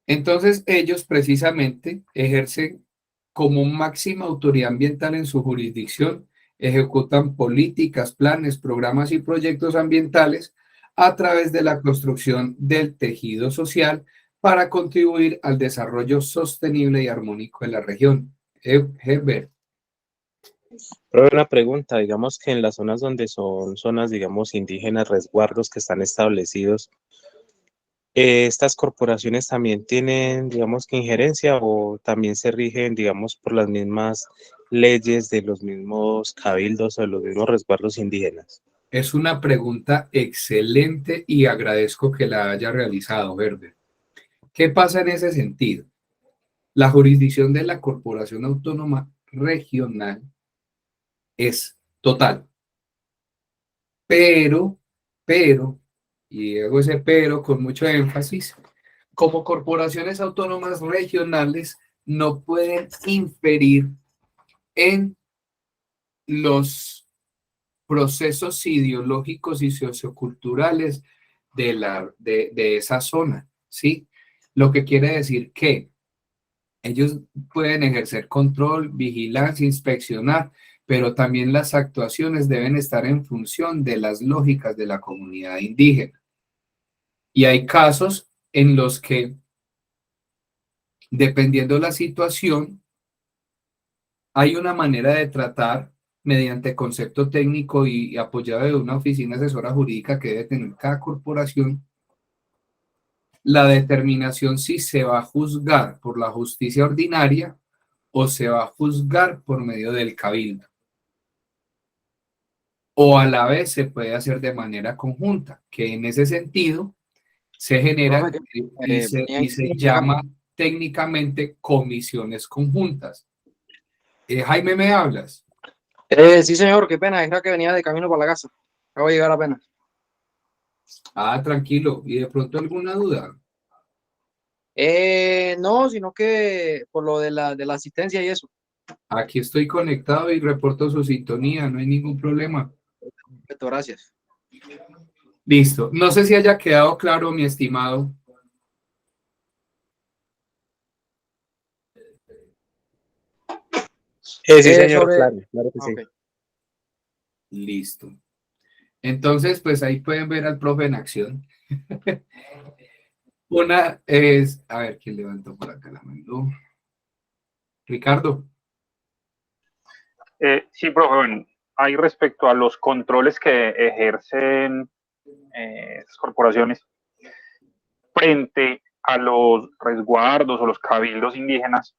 Entonces, ellos precisamente ejercen como máxima autoridad ambiental en su jurisdicción, ejecutan políticas, planes, programas y proyectos ambientales a través de la construcción del tejido social para contribuir al desarrollo sostenible y armónico de la región. Herbert. Pero una pregunta, digamos que en las zonas donde son zonas, digamos, indígenas, resguardos que están establecidos, ¿estas corporaciones también tienen, digamos, que injerencia o también se rigen, digamos, por las mismas leyes de los mismos cabildos o de los mismos resguardos indígenas? Es una pregunta excelente y agradezco que la haya realizado, Herbert. ¿Qué pasa en ese sentido? La jurisdicción de la Corporación Autónoma Regional es total, pero, y hago ese pero con mucho énfasis, como corporaciones autónomas regionales no pueden inferir en los procesos ideológicos y socioculturales de esa zona, ¿sí? Lo que quiere decir que ellos pueden ejercer control, vigilancia, inspeccionar, pero también las actuaciones deben estar en función de las lógicas de la comunidad indígena. Y hay casos en los que, dependiendo la situación, hay una manera de tratar mediante concepto técnico y apoyado de una oficina asesora jurídica que debe tener cada corporación, la determinación si se va a juzgar por la justicia ordinaria o se va a juzgar por medio del cabildo. O a la vez se puede hacer de manera conjunta, que en ese sentido se genera Profe, y se llama técnicamente comisiones conjuntas. Jaime, ¿me hablas? sí, señor, qué pena, era que venía de camino para la casa. Acabo de llegar apenas. Ah, tranquilo. ¿Y de pronto alguna duda? No, sino que por lo de la asistencia y eso. Aquí estoy conectado y reporto su sintonía, no hay ningún problema. Perfecto, gracias. Listo. No sé si haya quedado claro, mi estimado. Sí, señor, Sobre... claro que sí. Ok. Listo. Entonces, pues ahí pueden ver al profe en acción. Una es, a ver, ¿quién levantó por acá la mano? Ricardo. Sí, profe, bueno, hay respecto a los controles que ejercen esas corporaciones frente a los resguardos o los cabildos indígenas,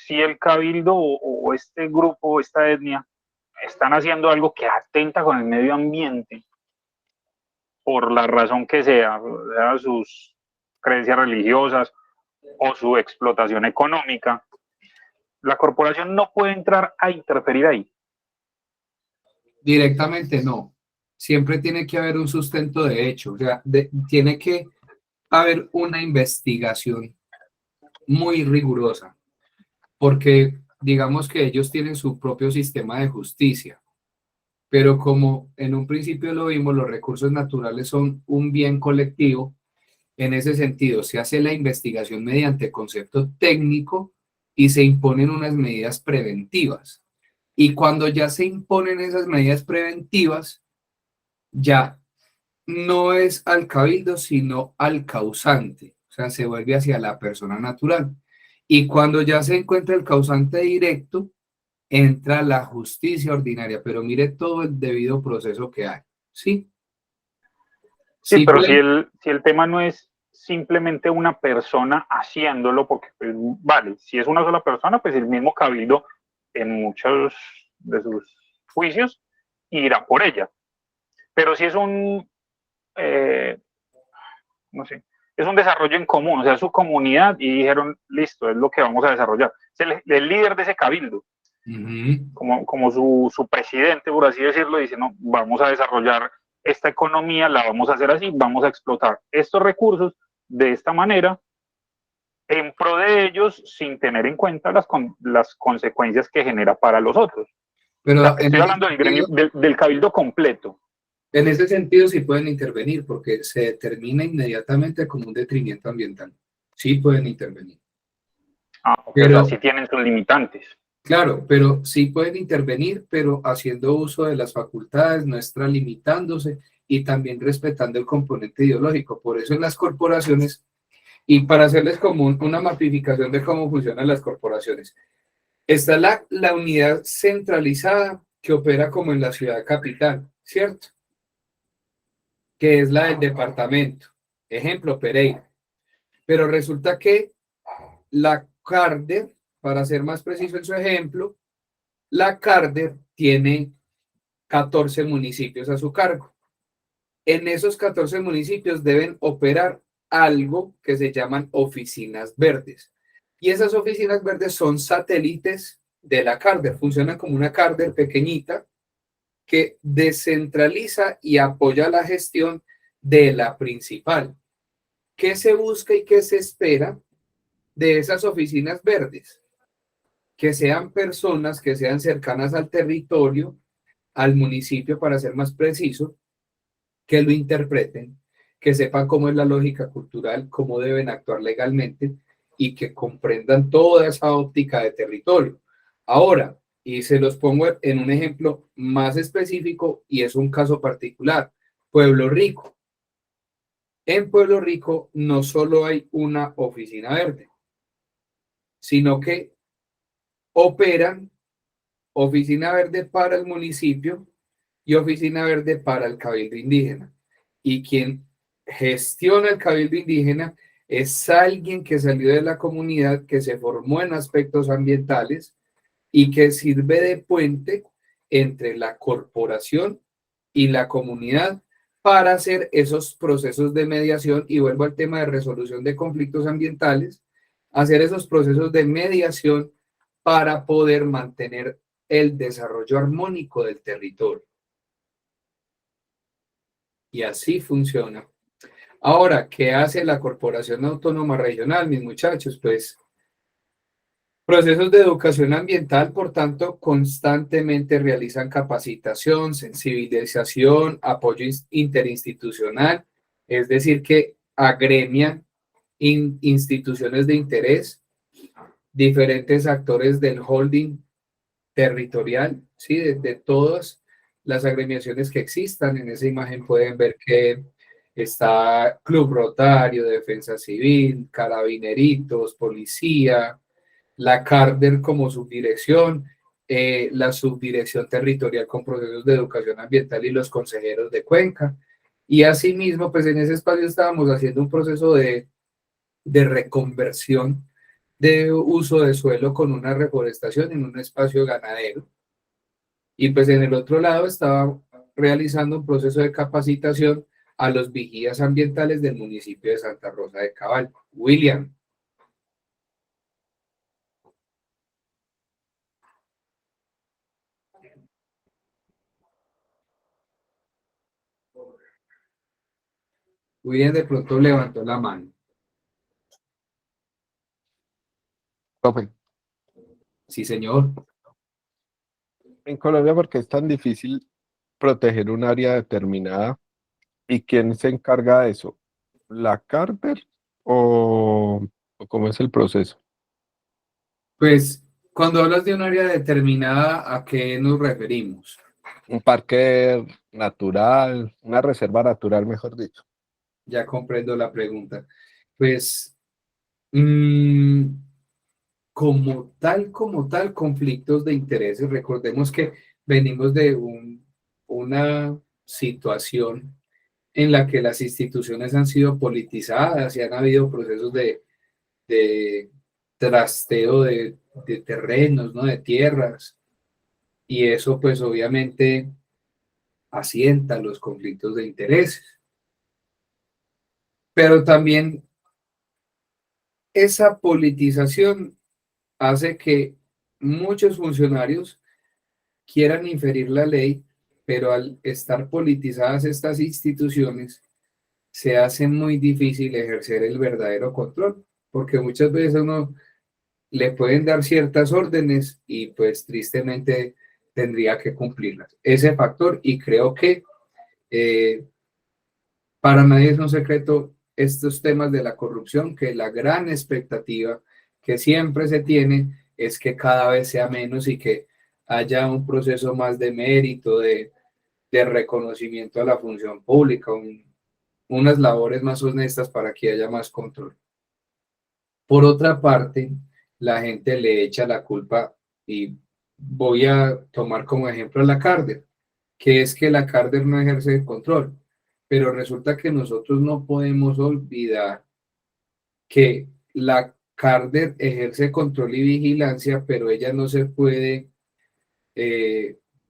si el cabildo o este grupo, esta etnia, están haciendo algo que atenta con el medio ambiente, por la razón que sea sus creencias religiosas o su explotación económica, la corporación no puede entrar a interferir ahí. Directamente no. Siempre tiene que haber un sustento de hecho. O sea, tiene que haber una investigación muy rigurosa, porque digamos que ellos tienen su propio sistema de justicia, pero como en un principio lo vimos, los recursos naturales son un bien colectivo. En ese sentido, se hace la investigación mediante concepto técnico y se imponen unas medidas preventivas. Y cuando ya se imponen esas medidas preventivas, ya no es al cabildo, sino al causante. O sea, se vuelve hacia la persona natural. Y cuando ya se encuentra el causante directo, entra la justicia ordinaria. Pero mire todo el debido proceso que hay. ¿Sí? Sí, pero pues, si el tema no es simplemente una persona haciéndolo, porque pues, vale, si es una sola persona, pues el mismo cabildo en muchos de sus juicios irá por ella. Pero si es no sé, es un desarrollo en común, o sea, su comunidad y dijeron, listo, es lo que vamos a desarrollar. Es el líder de ese cabildo, como su presidente, por así decirlo, dice, no, vamos a desarrollar esta economía, la vamos a hacer así, vamos a explotar estos recursos de esta manera en pro de ellos sin tener en cuenta las consecuencias que genera para los otros. Pero o sea, estoy hablando del gremio, del cabildo completo. En ese sentido sí pueden intervenir porque se determina inmediatamente como un detrimento ambiental. Sí pueden intervenir. Okay, pero, o sea, sí tienen sus limitantes. Claro, pero sí pueden intervenir, pero haciendo uso de las facultades, no extralimitándose y también respetando el componente ideológico. Por eso en las corporaciones, y para hacerles como una mapificación de cómo funcionan las corporaciones, está la unidad centralizada que opera como en la ciudad capital, ¿cierto? Que es la del departamento. Ejemplo, Pereira. Pero resulta que la Carder, para ser más preciso en su ejemplo, la Carder tiene 14 municipios a su cargo. En esos 14 municipios deben operar algo que se llaman oficinas verdes. Y esas oficinas verdes son satélites de la Carder, funcionan como una Carder pequeñita que descentraliza y apoya la gestión de la principal. ¿Qué se busca y qué se espera de esas oficinas verdes? Que sean personas que sean cercanas al territorio, al municipio, para ser más preciso, que lo interpreten, que sepan cómo es la lógica cultural, cómo deben actuar legalmente y que comprendan toda esa óptica de territorio. Ahora, y se los pongo en un ejemplo más específico y es un caso particular, Pueblo Rico. En Pueblo Rico no solo hay una oficina verde, sino que operan oficina verde para el municipio y oficina verde para el cabildo indígena. Y quien gestiona el cabildo indígena es alguien que salió de la comunidad, que se formó en aspectos ambientales y que sirve de puente entre la corporación y la comunidad para hacer esos procesos de mediación, y vuelvo al tema de resolución de conflictos ambientales, hacer esos procesos de mediación para poder mantener el desarrollo armónico del territorio. Y así funciona. Ahora, ¿qué hace la Corporación Autónoma Regional, mis muchachos? Pues procesos de educación ambiental, por tanto, constantemente realizan capacitación, sensibilización, apoyo interinstitucional, es decir, que agremian instituciones de interés, diferentes actores del holding territorial, ¿sí? De todas las agremiaciones que existan. En esa imagen pueden ver que está Club Rotario, Defensa Civil, Carabineritos, Policía, la Carder como subdirección, la subdirección territorial con procesos de educación ambiental y los consejeros de Cuenca. Y asimismo, pues en ese espacio estábamos haciendo un proceso de reconversión de uso de suelo con una reforestación en un espacio ganadero. Y pues en el otro lado estaba realizando un proceso de capacitación a los vigías ambientales del municipio de Santa Rosa de Cabal. William. William de pronto levantó la mano. Profe, Sí, señor. en Colombia, ¿por qué es tan difícil proteger un área determinada? ¿Y quién se encarga de eso? ¿La Carter o cómo es el proceso? Pues cuando hablas de un área determinada, ¿a qué nos referimos? Un parque natural, una reserva natural, mejor dicho. Ya comprendo la pregunta. Pues mm, como tal, conflictos de intereses. Recordemos que venimos de una situación en la que las instituciones han sido politizadas y han habido procesos de trasteo de terrenos, ¿no? De tierras. Y eso pues obviamente asienta los conflictos de intereses. Pero también esa politización hace que muchos funcionarios quieran inferir la ley, pero al estar politizadas estas instituciones, se hace muy difícil ejercer el verdadero control, porque muchas veces uno le pueden dar ciertas órdenes y pues tristemente tendría que cumplirlas. Ese factor, y creo que para nadie es un secreto estos temas de la corrupción, que la gran expectativa que siempre se tiene es que cada vez sea menos y que haya un proceso más de mérito, de reconocimiento a la función pública, unas labores más honestas para que haya más control. Por otra parte, la gente le echa la culpa, y voy a tomar como ejemplo a la Carder, que es que la Carder no ejerce el control. pero resulta que nosotros no podemos olvidar que la CARDER ejerce control y vigilancia, pero ella no se puede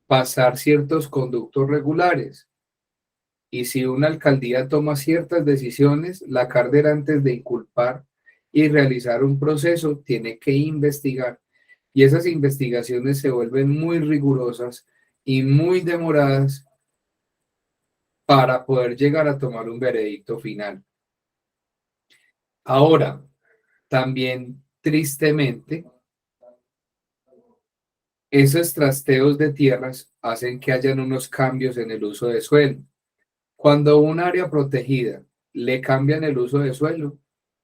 pasar ciertos conductos regulares. Y si una alcaldía toma ciertas decisiones, la CARDER antes de inculpar y realizar un proceso tiene que investigar. Y esas investigaciones se vuelven muy rigurosas y muy demoradas para poder llegar a tomar un veredicto final. Ahora, también tristemente, esos trasteos de tierras hacen que hayan unos cambios en el uso de suelo. Cuando un área protegida le cambian el uso de suelo,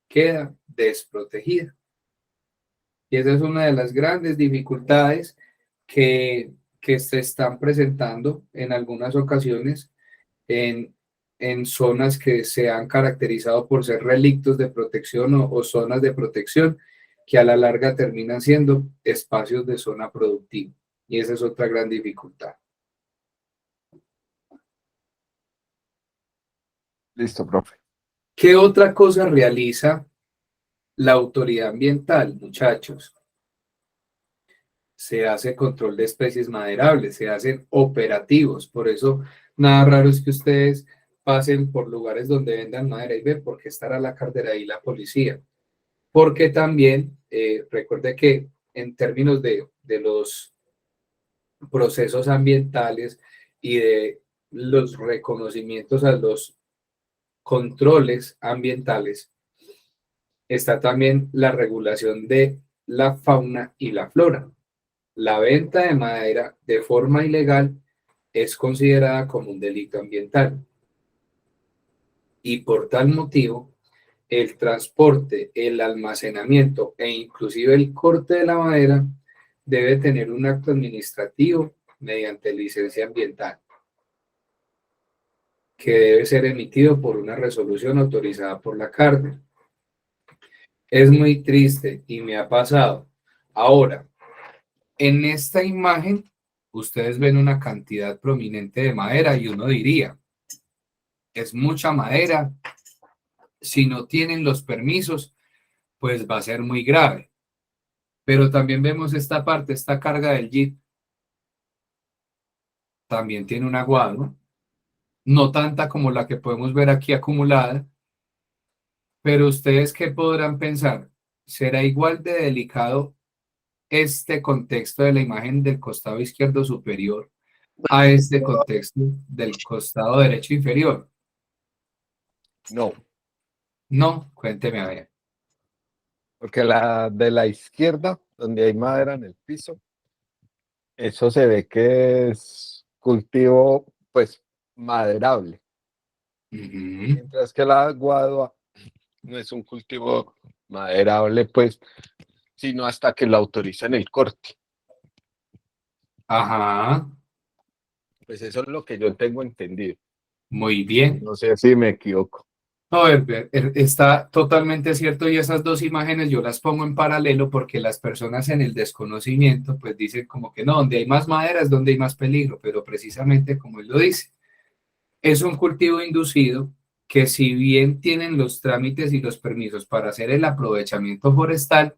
queda desprotegida. Y esa es una de las grandes dificultades que se están presentando en algunas ocasiones en zonas que se han caracterizado por ser relictos de protección o zonas de protección, que a la larga terminan siendo espacios de zona productiva. Y esa es otra gran dificultad. Listo, profe. ¿Qué otra cosa realiza la autoridad ambiental, muchachos? Se hace control de especies maderables, se hacen operativos. Por eso, nada raro es que ustedes pasen por lugares donde vendan madera y ven por qué estará la CARDER ahí, la policía. Porque también, recuerde que en términos de los procesos ambientales y de los reconocimientos a los controles ambientales, está también la regulación de la fauna y la flora. La venta de madera de forma ilegal es considerada como un delito ambiental. Y por tal motivo, el transporte, el almacenamiento e inclusive el corte de la madera debe tener un acto administrativo mediante licencia ambiental, que debe ser emitido por una resolución autorizada por la CARDER. Es muy triste y me ha pasado. Ahora, en esta imagen, ustedes ven una cantidad prominente de madera y uno diría, es mucha madera. Si no tienen los permisos, pues va a ser muy grave. Pero también vemos esta parte, esta carga del Jeep. También tiene un aguado, no tanta como la que podemos ver aquí acumulada, pero ustedes ¿qué podrán pensar? ¿Será igual de delicado este contexto de la imagen del costado izquierdo superior a este contexto del costado derecho inferior? No, No, cuénteme a ver. porque la de la izquierda, donde hay madera en el piso, eso se ve que es cultivo, pues, maderable. Ujú. Mientras que la guadua no es un cultivo maderable, pues, sino hasta que lo autorizan el corte. Ajá, Pues eso es lo que yo tengo entendido. muy bien. No sé si me equivoco. No, está totalmente cierto y esas dos imágenes yo las pongo en paralelo porque las personas en el desconocimiento pues dicen como que no, donde hay más madera es donde hay más peligro, pero precisamente como él lo dice, es un cultivo inducido que si bien tienen los trámites y los permisos para hacer el aprovechamiento forestal,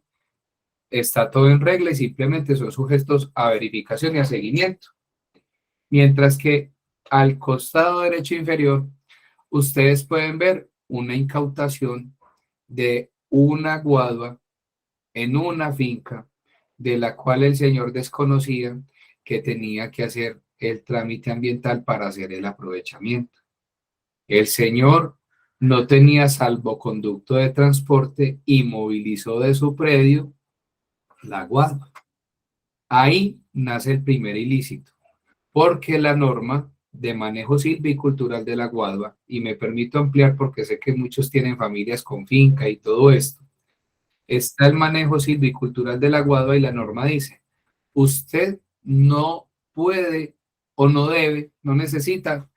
está todo en regla y simplemente son sujetos a verificación y a seguimiento. Mientras que al costado derecho inferior, ustedes pueden ver una incautación de una guadua en una finca de la cual el señor desconocía que tenía que hacer el trámite ambiental para hacer el aprovechamiento. El señor no tenía salvoconducto de transporte y movilizó de su predio la guadua. Ahí nace el primer ilícito, porque la norma de manejo silvicultural de la guadua, y me permito ampliar porque sé que muchos tienen familias con finca y todo esto, está el manejo silvicultural de la guadua y la norma dice, usted no puede o no debe, no necesita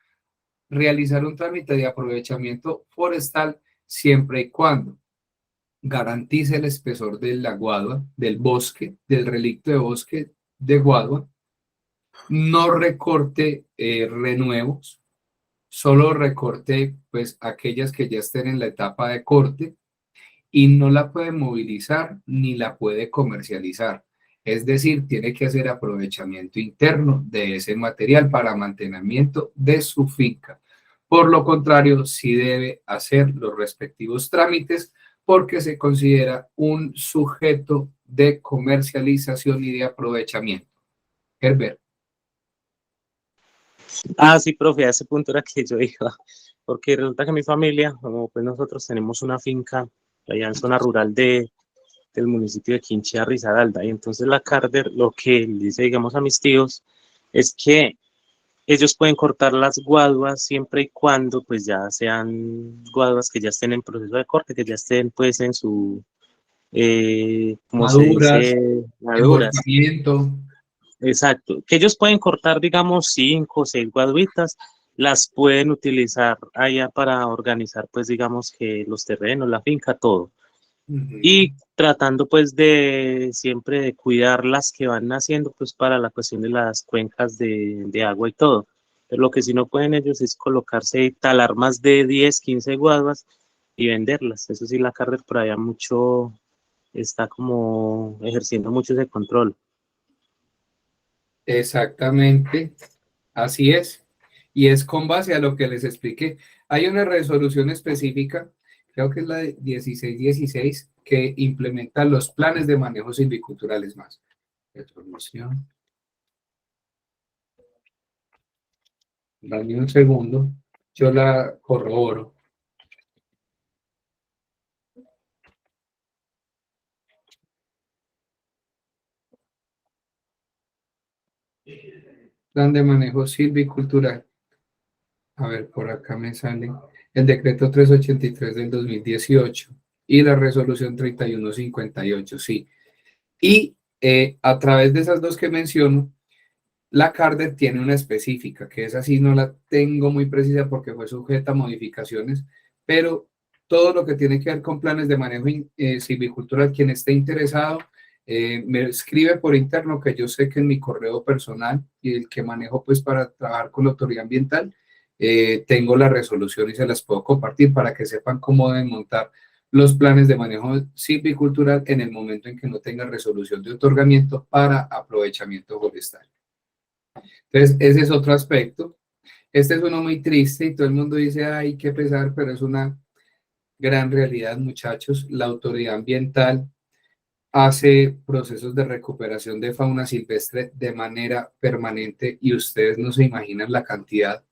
realizar un trámite de aprovechamiento forestal siempre y cuando garantice el espesor de la guadua, del bosque, del relicto de bosque de guadua, no recorte renuevos solo recorte pues aquellas que ya estén en la etapa de corte y no la puede movilizar ni la puede comercializar. Es decir, tiene que hacer aprovechamiento interno de ese material para mantenimiento de su finca. Por lo contrario, sí debe hacer los respectivos trámites porque se considera un sujeto de comercialización y de aprovechamiento. Herbert. Sí, profe, a ese punto era que yo iba, porque resulta que mi familia, como pues nosotros tenemos una finca allá en zona rural del municipio de Quinchía, Risaralda, y entonces la Carder lo que le dice, digamos, a mis tíos es que ellos pueden cortar las guaduas siempre y cuando pues ya sean guaduas que ya estén en proceso de corte, que ya estén pues en su, ¿cómo se Maduras, dice? Maduras. engordamiento. Exacto, que ellos pueden cortar, digamos, 5 o 6 guaduitas, las pueden utilizar allá para organizar, pues, digamos, que los terrenos, la finca, todo. Y tratando, pues, de siempre de cuidar las que van naciendo, pues, para la cuestión de las cuencas de agua y todo. Pero lo que sí no pueden ellos es colocarse y talar más de 10, 15 guaduas y venderlas. Eso sí, la carrera por allá mucho, está como ejerciendo mucho ese control. Exactamente, así es. Y es con base a lo que les expliqué. Hay una resolución específica, creo que es la de 1616, que implementa los planes de manejo silviculturales más. Resolución. Dame un segundo, yo la corroboro. Plan de manejo silvicultural. A ver, por acá me sale el decreto 383 del 2018 y la resolución 3158, sí. Y a través de esas dos que menciono, la CARDER tiene una específica, que esa sí no la tengo muy precisa porque fue sujeta a modificaciones, pero todo lo que tiene que ver con planes de manejo silvicultural, quien esté interesado, me escribe por interno, que yo sé que en mi correo personal y el que manejo pues para trabajar con la autoridad ambiental, tengo la resolución y se las puedo compartir para que sepan cómo deben montar los planes de manejo silvicultural en el momento en que no tenga resolución de otorgamiento para aprovechamiento forestal. Entonces, ese es otro aspecto. Este es uno muy triste y todo el mundo dice, ay, qué pesar, pero es una gran realidad, muchachos. La autoridad ambiental hace procesos de recuperación de fauna silvestre de manera permanente y ustedes no se imaginan la cantidad.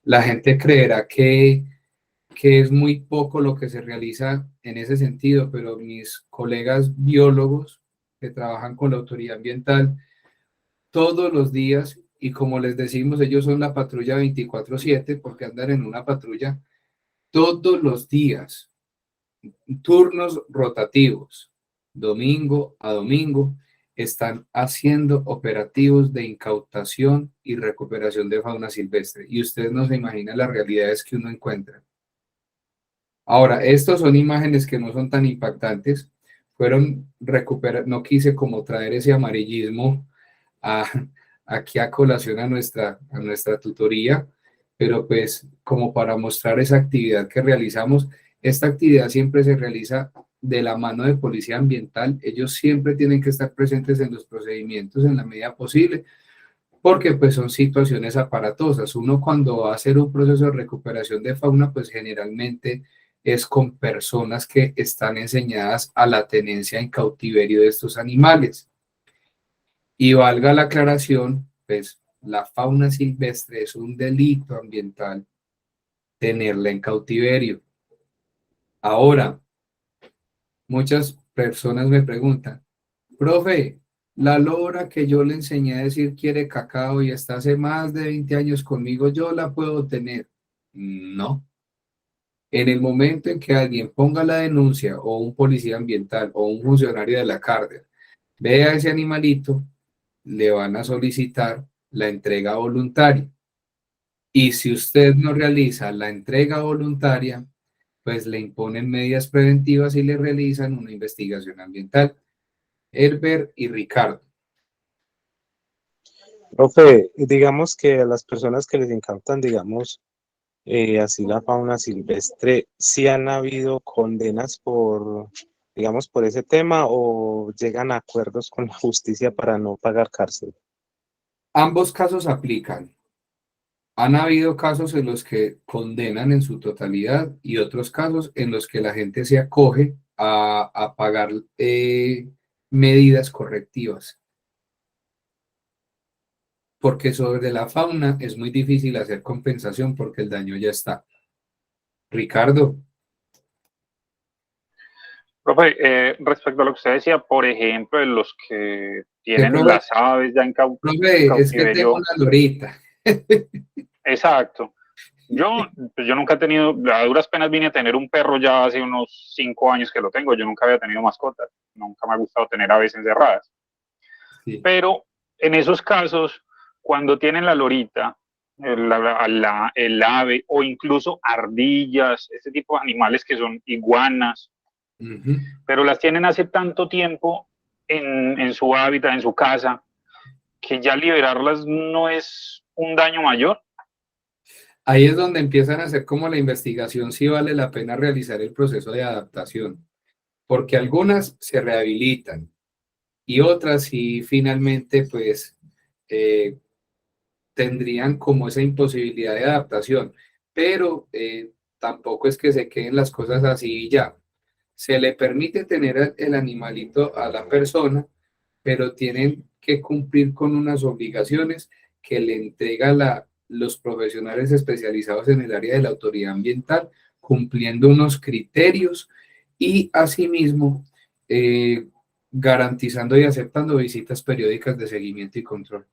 La gente creerá que es muy poco lo que se realiza en ese sentido, pero mis colegas biólogos que trabajan con la autoridad ambiental todos los días, y como les decimos, ellos son la patrulla 24/7 porque andan en una patrulla todos los días, turnos rotativos, domingo a domingo, están haciendo operativos de incautación y recuperación de fauna silvestre. Y ustedes no se imaginan las realidades que uno encuentra. Ahora, estos son imágenes que no son tan impactantes, fueron recuperadas, no quise como traer ese amarillismo a, aquí a colación a nuestra tutoría, pero pues como para mostrar esa actividad que realizamos, esta actividad siempre se realiza de la mano de policía ambiental, ellos siempre tienen que estar presentes en los procedimientos en la medida posible, porque pues son situaciones aparatosas. Uno cuando va a hacer un proceso de recuperación de fauna, pues generalmente es con personas que están enseñadas a la tenencia en cautiverio de estos animales. Y valga la aclaración, pues la fauna silvestre es un delito ambiental tenerla en cautiverio. Ahora, muchas personas me preguntan, profe, la lora que yo le enseñé a decir quiere cacao y está hace más de 20 años conmigo, ¿yo la puedo tener? No. En el momento en que alguien ponga la denuncia o un policía ambiental o un funcionario de la cárcel vea ese animalito, le van a solicitar la entrega voluntaria. Y si usted no realiza la entrega voluntaria, pues le imponen medidas preventivas y le realizan una investigación ambiental. Herbert y Ricardo. Profe, digamos que a las personas que les incautan, digamos, así la fauna silvestre, ¿sí han habido condenas por, digamos, por ese tema o llegan a acuerdos con la justicia para no pagar cárcel? Ambos casos aplican. Han habido casos en los que condenan en su totalidad y otros casos en los que la gente se acoge a pagar medidas correctivas. Porque sobre la fauna es muy difícil hacer compensación porque el daño ya está. Ricardo. Profe, respecto a lo que usted decía, por ejemplo, de los que tienen profe? las aves ya en Profe, es que tengo cautiverio. una lorita. Exacto. Pues yo nunca he tenido, a duras penas vine a tener un perro ya hace unos 5 años que lo tengo. Yo nunca había tenido mascotas. Nunca me ha gustado tener aves encerradas. Sí. Pero en esos casos, cuando tienen la lorita, el ave o incluso ardillas, este tipo de animales que son iguanas, pero las tienen hace tanto tiempo en su hábitat, en su casa, que ya liberarlas no es un daño mayor. Ahí es donde empiezan a hacer como la investigación si vale la pena realizar el proceso de adaptación, porque algunas se rehabilitan y otras sí finalmente pues tendrían como esa imposibilidad de adaptación, pero tampoco es que se queden las cosas así y ya. Se le permite tener el animalito a la persona, pero tienen que cumplir con unas obligaciones que le entrega los profesionales especializados en el área de la autoridad ambiental, cumpliendo unos criterios y asimismo garantizando y aceptando visitas periódicas de seguimiento y control.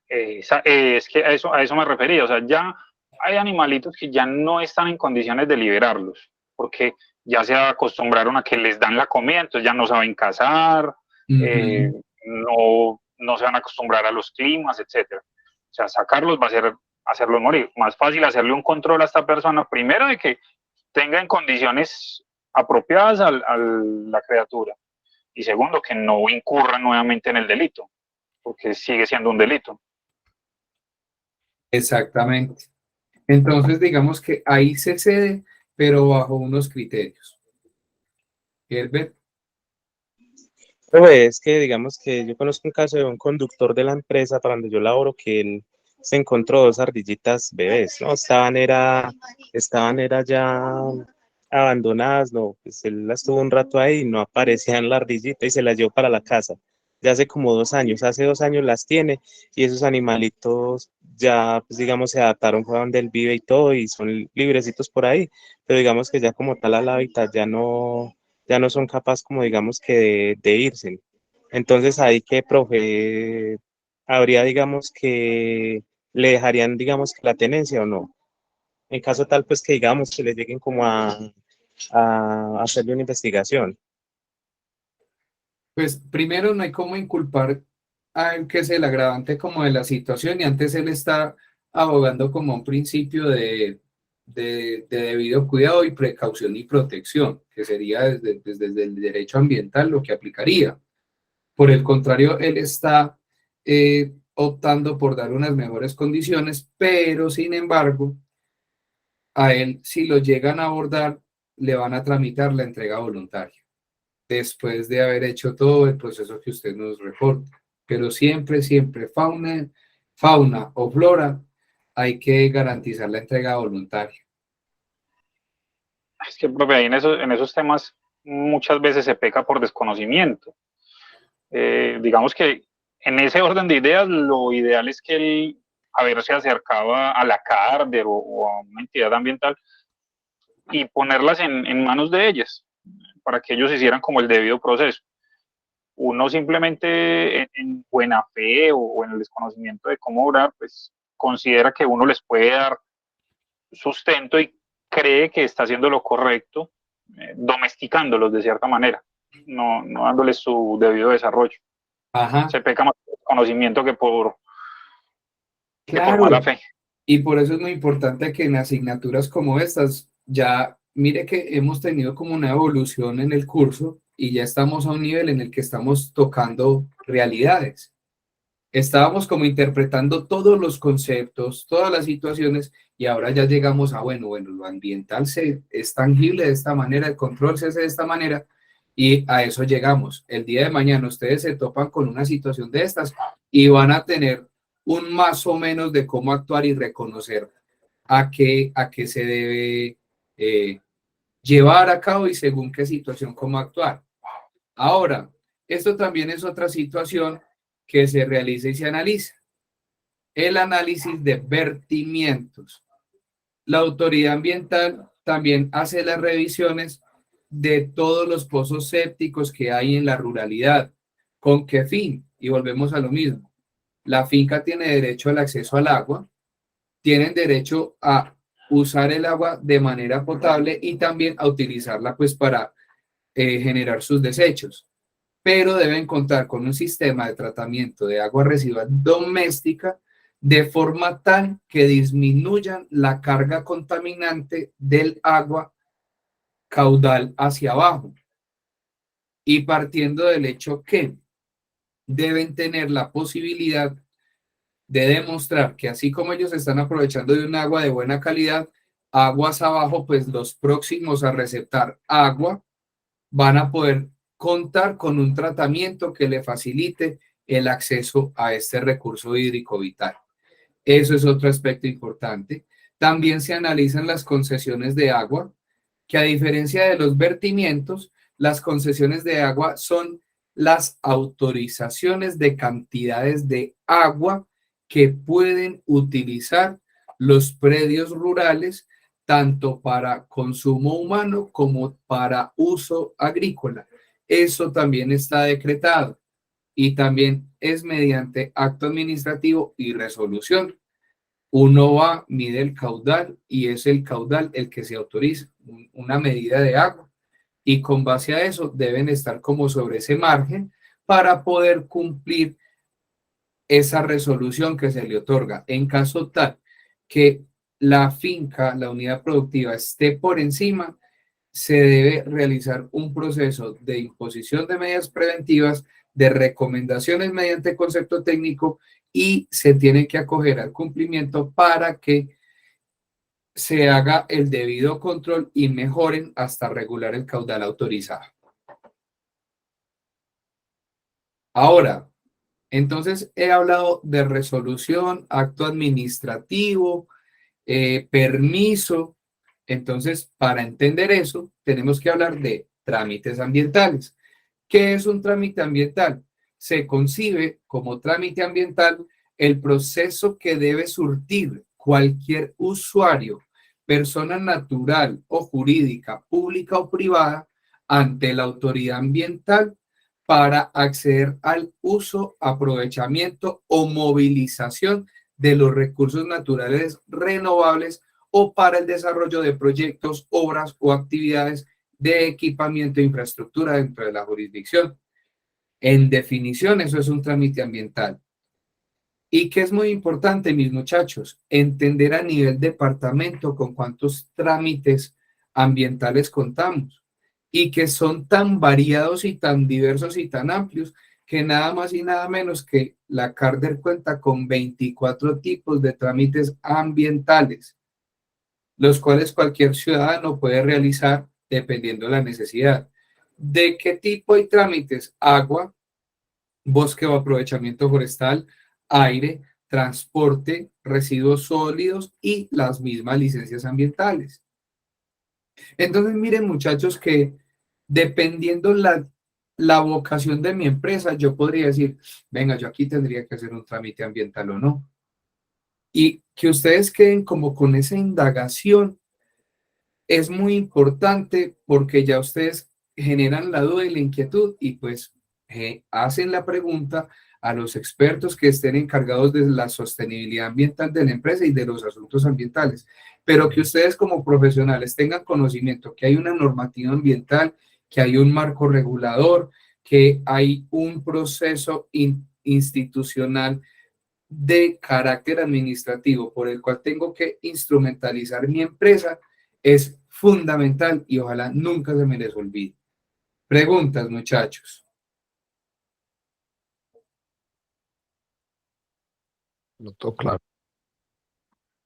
Es que a eso me refería, o sea, ya hay animalitos que ya no están en condiciones de liberarlos, porque ya se acostumbraron a que les dan la comida, entonces ya no saben cazar, no se van a acostumbrar a los climas, etcétera. O sea, sacarlos va a ser hacerlos morir. Más fácil hacerle un control a esta persona, primero de que tenga en condiciones apropiadas a la criatura, y segundo, que no incurra nuevamente en el delito, porque sigue siendo un delito. Exactamente. Entonces, digamos que ahí se cede, pero bajo unos criterios. Herbert. Es que digamos que yo conozco un caso de un conductor de la empresa para donde yo laboro que él se encontró 2 ardillitas bebés, ¿no? Estaban era ya abandonadas, no, pues él las tuvo un rato ahí y no aparecían la ardillita y se las llevó para la casa. Ya hace como 2 años, hace 2 años las tiene y esos animalitos ya, pues digamos, se adaptaron a donde él vive y todo y son librecitos por ahí, pero digamos que ya como tal al hábitat ya no son capaces como digamos que de irse. Entonces ahí que, profe, habría digamos que le dejarían digamos que la tenencia o no. En caso tal pues que digamos que le lleguen como a hacerle una investigación. Pues primero no hay cómo inculpar a él que es el agravante como de la situación y antes él está abogando como un principio de debido cuidado y precaución y protección, que sería desde el derecho ambiental lo que aplicaría. Por el contrario, él está optando por dar unas mejores condiciones, pero sin embargo, a él si lo llegan a abordar, le van a tramitar la entrega voluntaria después de haber hecho todo el proceso que usted nos reporta. Pero siempre, siempre, fauna o flora, hay que garantizar la entrega voluntaria. Es que, profe, ahí en esos temas muchas veces se peca por desconocimiento. Digamos que en ese orden de ideas, lo ideal es que él haberse acercado a la CARDER o a una entidad ambiental y ponerlas en manos de ellas, para que ellos hicieran como el debido proceso. Uno simplemente en buena fe o en el desconocimiento de cómo obrar, pues considera que uno les puede dar sustento y cree que está haciendo lo correcto, domesticándolos de cierta manera, no dándoles su debido desarrollo. Ajá. Se peca más por conocimiento que por Claro. mala fe. Y por eso es muy importante que en asignaturas como estas, ya mire que hemos tenido como una evolución en el curso y ya estamos a un nivel en el que estamos tocando realidades. Estábamos como interpretando todos los conceptos, todas las situaciones, y ahora ya llegamos a, bueno, lo ambiental es tangible de esta manera, el control se hace de esta manera, y a eso llegamos. El día de mañana ustedes se topan con una situación de estas y van a tener un más o menos de cómo actuar y reconocer a qué se debe llevar a cabo y según qué situación, cómo actuar. Ahora, esto también es otra situación que se realiza y se analiza. El análisis de vertimientos. La autoridad ambiental también hace las revisiones de todos los pozos sépticos que hay en la ruralidad. ¿Con qué fin? Y volvemos a lo mismo. La finca tiene derecho al acceso al agua, tienen derecho a usar el agua de manera potable y también a utilizarla pues para generar sus desechos, pero deben contar con un sistema de tratamiento de agua residual doméstica de forma tal que disminuyan la carga contaminante del agua caudal hacia abajo y partiendo del hecho que deben tener la posibilidad de demostrar que así como ellos están aprovechando de un agua de buena calidad, aguas abajo, pues los próximos a receptar agua van a poder contar con un tratamiento que le facilite el acceso a este recurso hídrico vital. Eso es otro aspecto importante. También se analizan las concesiones de agua, que a diferencia de los vertimientos, las concesiones de agua son las autorizaciones de cantidades de agua que pueden utilizar los predios rurales, tanto para consumo humano como para uso agrícola. Eso también está decretado y también es mediante acto administrativo y resolución. Uno va, mide el caudal y es el caudal el que se autoriza, una medida de agua. Y con base a eso deben estar como sobre ese margen para poder cumplir esa resolución que se le otorga. En caso tal que la finca, la unidad productiva esté por encima, se debe realizar un proceso de imposición de medidas preventivas, de recomendaciones mediante concepto técnico y se tiene que acoger al cumplimiento para que se haga el debido control y mejoren hasta regular el caudal autorizado. Ahora, entonces he hablado de resolución, acto administrativo, permiso. Entonces, para entender eso, tenemos que hablar de trámites ambientales. ¿Qué es un trámite ambiental? Se concibe como trámite ambiental el proceso que debe surtir cualquier usuario, persona natural o jurídica, pública o privada, ante la autoridad ambiental para acceder al uso, aprovechamiento o movilización de los recursos naturales renovables o para el desarrollo de proyectos, obras o actividades de equipamiento e infraestructura dentro de la jurisdicción. En definición, eso es un trámite ambiental. Y que es muy importante, mis muchachos, entender a nivel departamento con cuántos trámites ambientales contamos y que son tan variados y tan diversos y tan amplios que nada más y nada menos que la CARDER cuenta con 24 tipos de trámites ambientales, los cuales cualquier ciudadano puede realizar dependiendo de la necesidad. ¿De qué tipo hay trámites? Agua, bosque o aprovechamiento forestal, aire, transporte, residuos sólidos y las mismas licencias ambientales. Entonces, miren muchachos que dependiendo la vocación de mi empresa, yo podría decir, venga, yo aquí tendría que hacer un trámite ambiental o no. Y que ustedes queden como con esa indagación es muy importante porque ya ustedes generan la duda y la inquietud y pues hacen la pregunta a los expertos que estén encargados de la sostenibilidad ambiental de la empresa y de los asuntos ambientales, pero que ustedes como profesionales tengan conocimiento que hay una normativa ambiental, que hay un marco regulador, que hay un proceso institucional de carácter administrativo por el cual tengo que instrumentalizar mi empresa es fundamental y ojalá nunca se me les olvide. Preguntas, muchachos. No todo claro.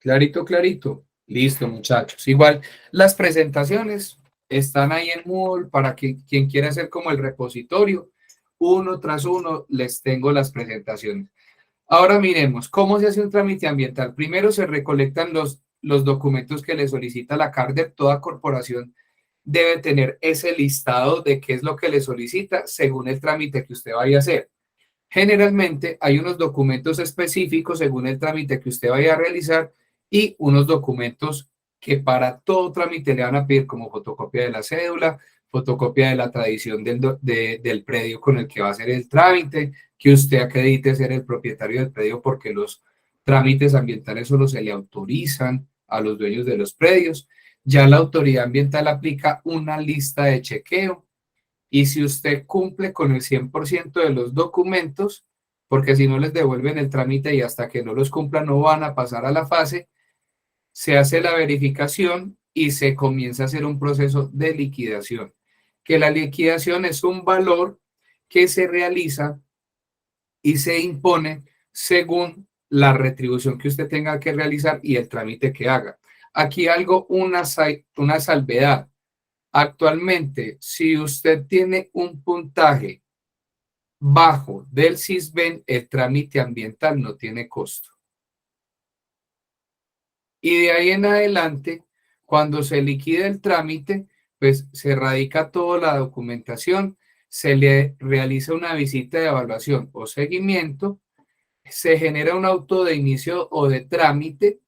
Clarito, clarito. Listo, muchachos. Igual, las presentaciones están ahí en Moodle para que quien quiera hacer como el repositorio, uno tras uno, les tengo las presentaciones. Ahora miremos, ¿cómo se hace un trámite ambiental? Primero se recolectan los documentos que le solicita la CARDEP. Toda corporación debe tener ese listado de qué es lo que le solicita según el trámite que usted vaya a hacer. Generalmente hay unos documentos específicos según el trámite que usted vaya a realizar y unos documentos que para todo trámite le van a pedir, como fotocopia de la cédula, fotocopia de la tradición del predio con el que va a hacer el trámite, que usted acredite ser el propietario del predio, porque los trámites ambientales solo se le autorizan a los dueños de los predios. Ya la autoridad ambiental aplica una lista de chequeo, y si usted cumple con el 100% de los documentos, porque si no les devuelven el trámite y hasta que no los cumplan no van a pasar a la fase, se hace la verificación y se comienza a hacer un proceso de liquidación, que la liquidación es un valor que se realiza y se impone según la retribución que usted tenga que realizar y el trámite que haga. Aquí una salvedad. Actualmente, si usted tiene un puntaje bajo del SISBEN, el trámite ambiental no tiene costo. Y de ahí en adelante, cuando se liquide el trámite, pues se radica toda la documentación, se le realiza una visita de evaluación o seguimiento, se genera un auto de inicio o de trámite,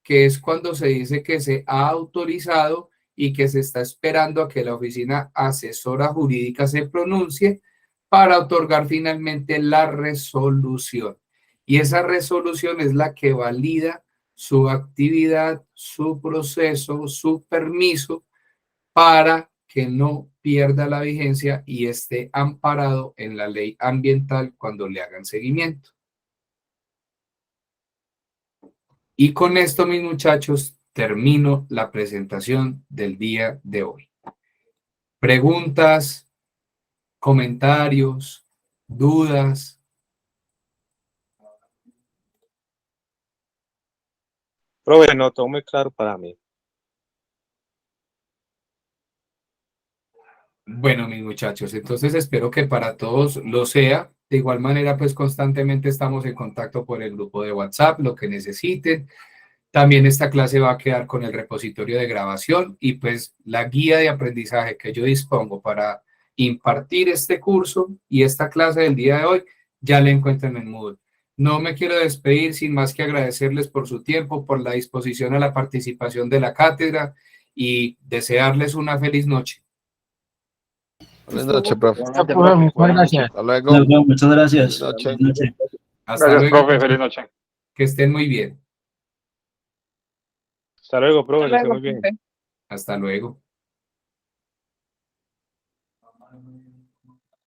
que es cuando se dice que se ha autorizado y que se está esperando a que la oficina asesora jurídica se pronuncie para otorgar finalmente la resolución. Y esa resolución es la que valida su actividad, su proceso, su permiso, para que no pierda la vigencia y esté amparado en la ley ambiental cuando le hagan seguimiento. Y con esto, mis muchachos, termino la presentación del día de hoy. Preguntas, comentarios, dudas. Profe, no, todo muy claro para mí. Bueno, mis muchachos, entonces espero que para todos lo sea. De igual manera, pues constantemente estamos en contacto por el grupo de WhatsApp, lo que necesiten. También esta clase va a quedar con el repositorio de grabación y pues la guía de aprendizaje que yo dispongo para impartir este curso y esta clase del día de hoy, ya la encuentran en Moodle. No me quiero despedir sin más que agradecerles por su tiempo, por la disposición a la participación de la cátedra y desearles una feliz noche. Buenas noches, profe. Igualmente, profe, Muchas buenas gracias. Hasta luego. Muchas gracias. Buenas noches. Buenas noches. Hasta Gracias, luego. profe. Feliz noche. Que estén muy bien. Hasta luego, profe, Hasta que esté luego, muy bien. profe. Hasta luego.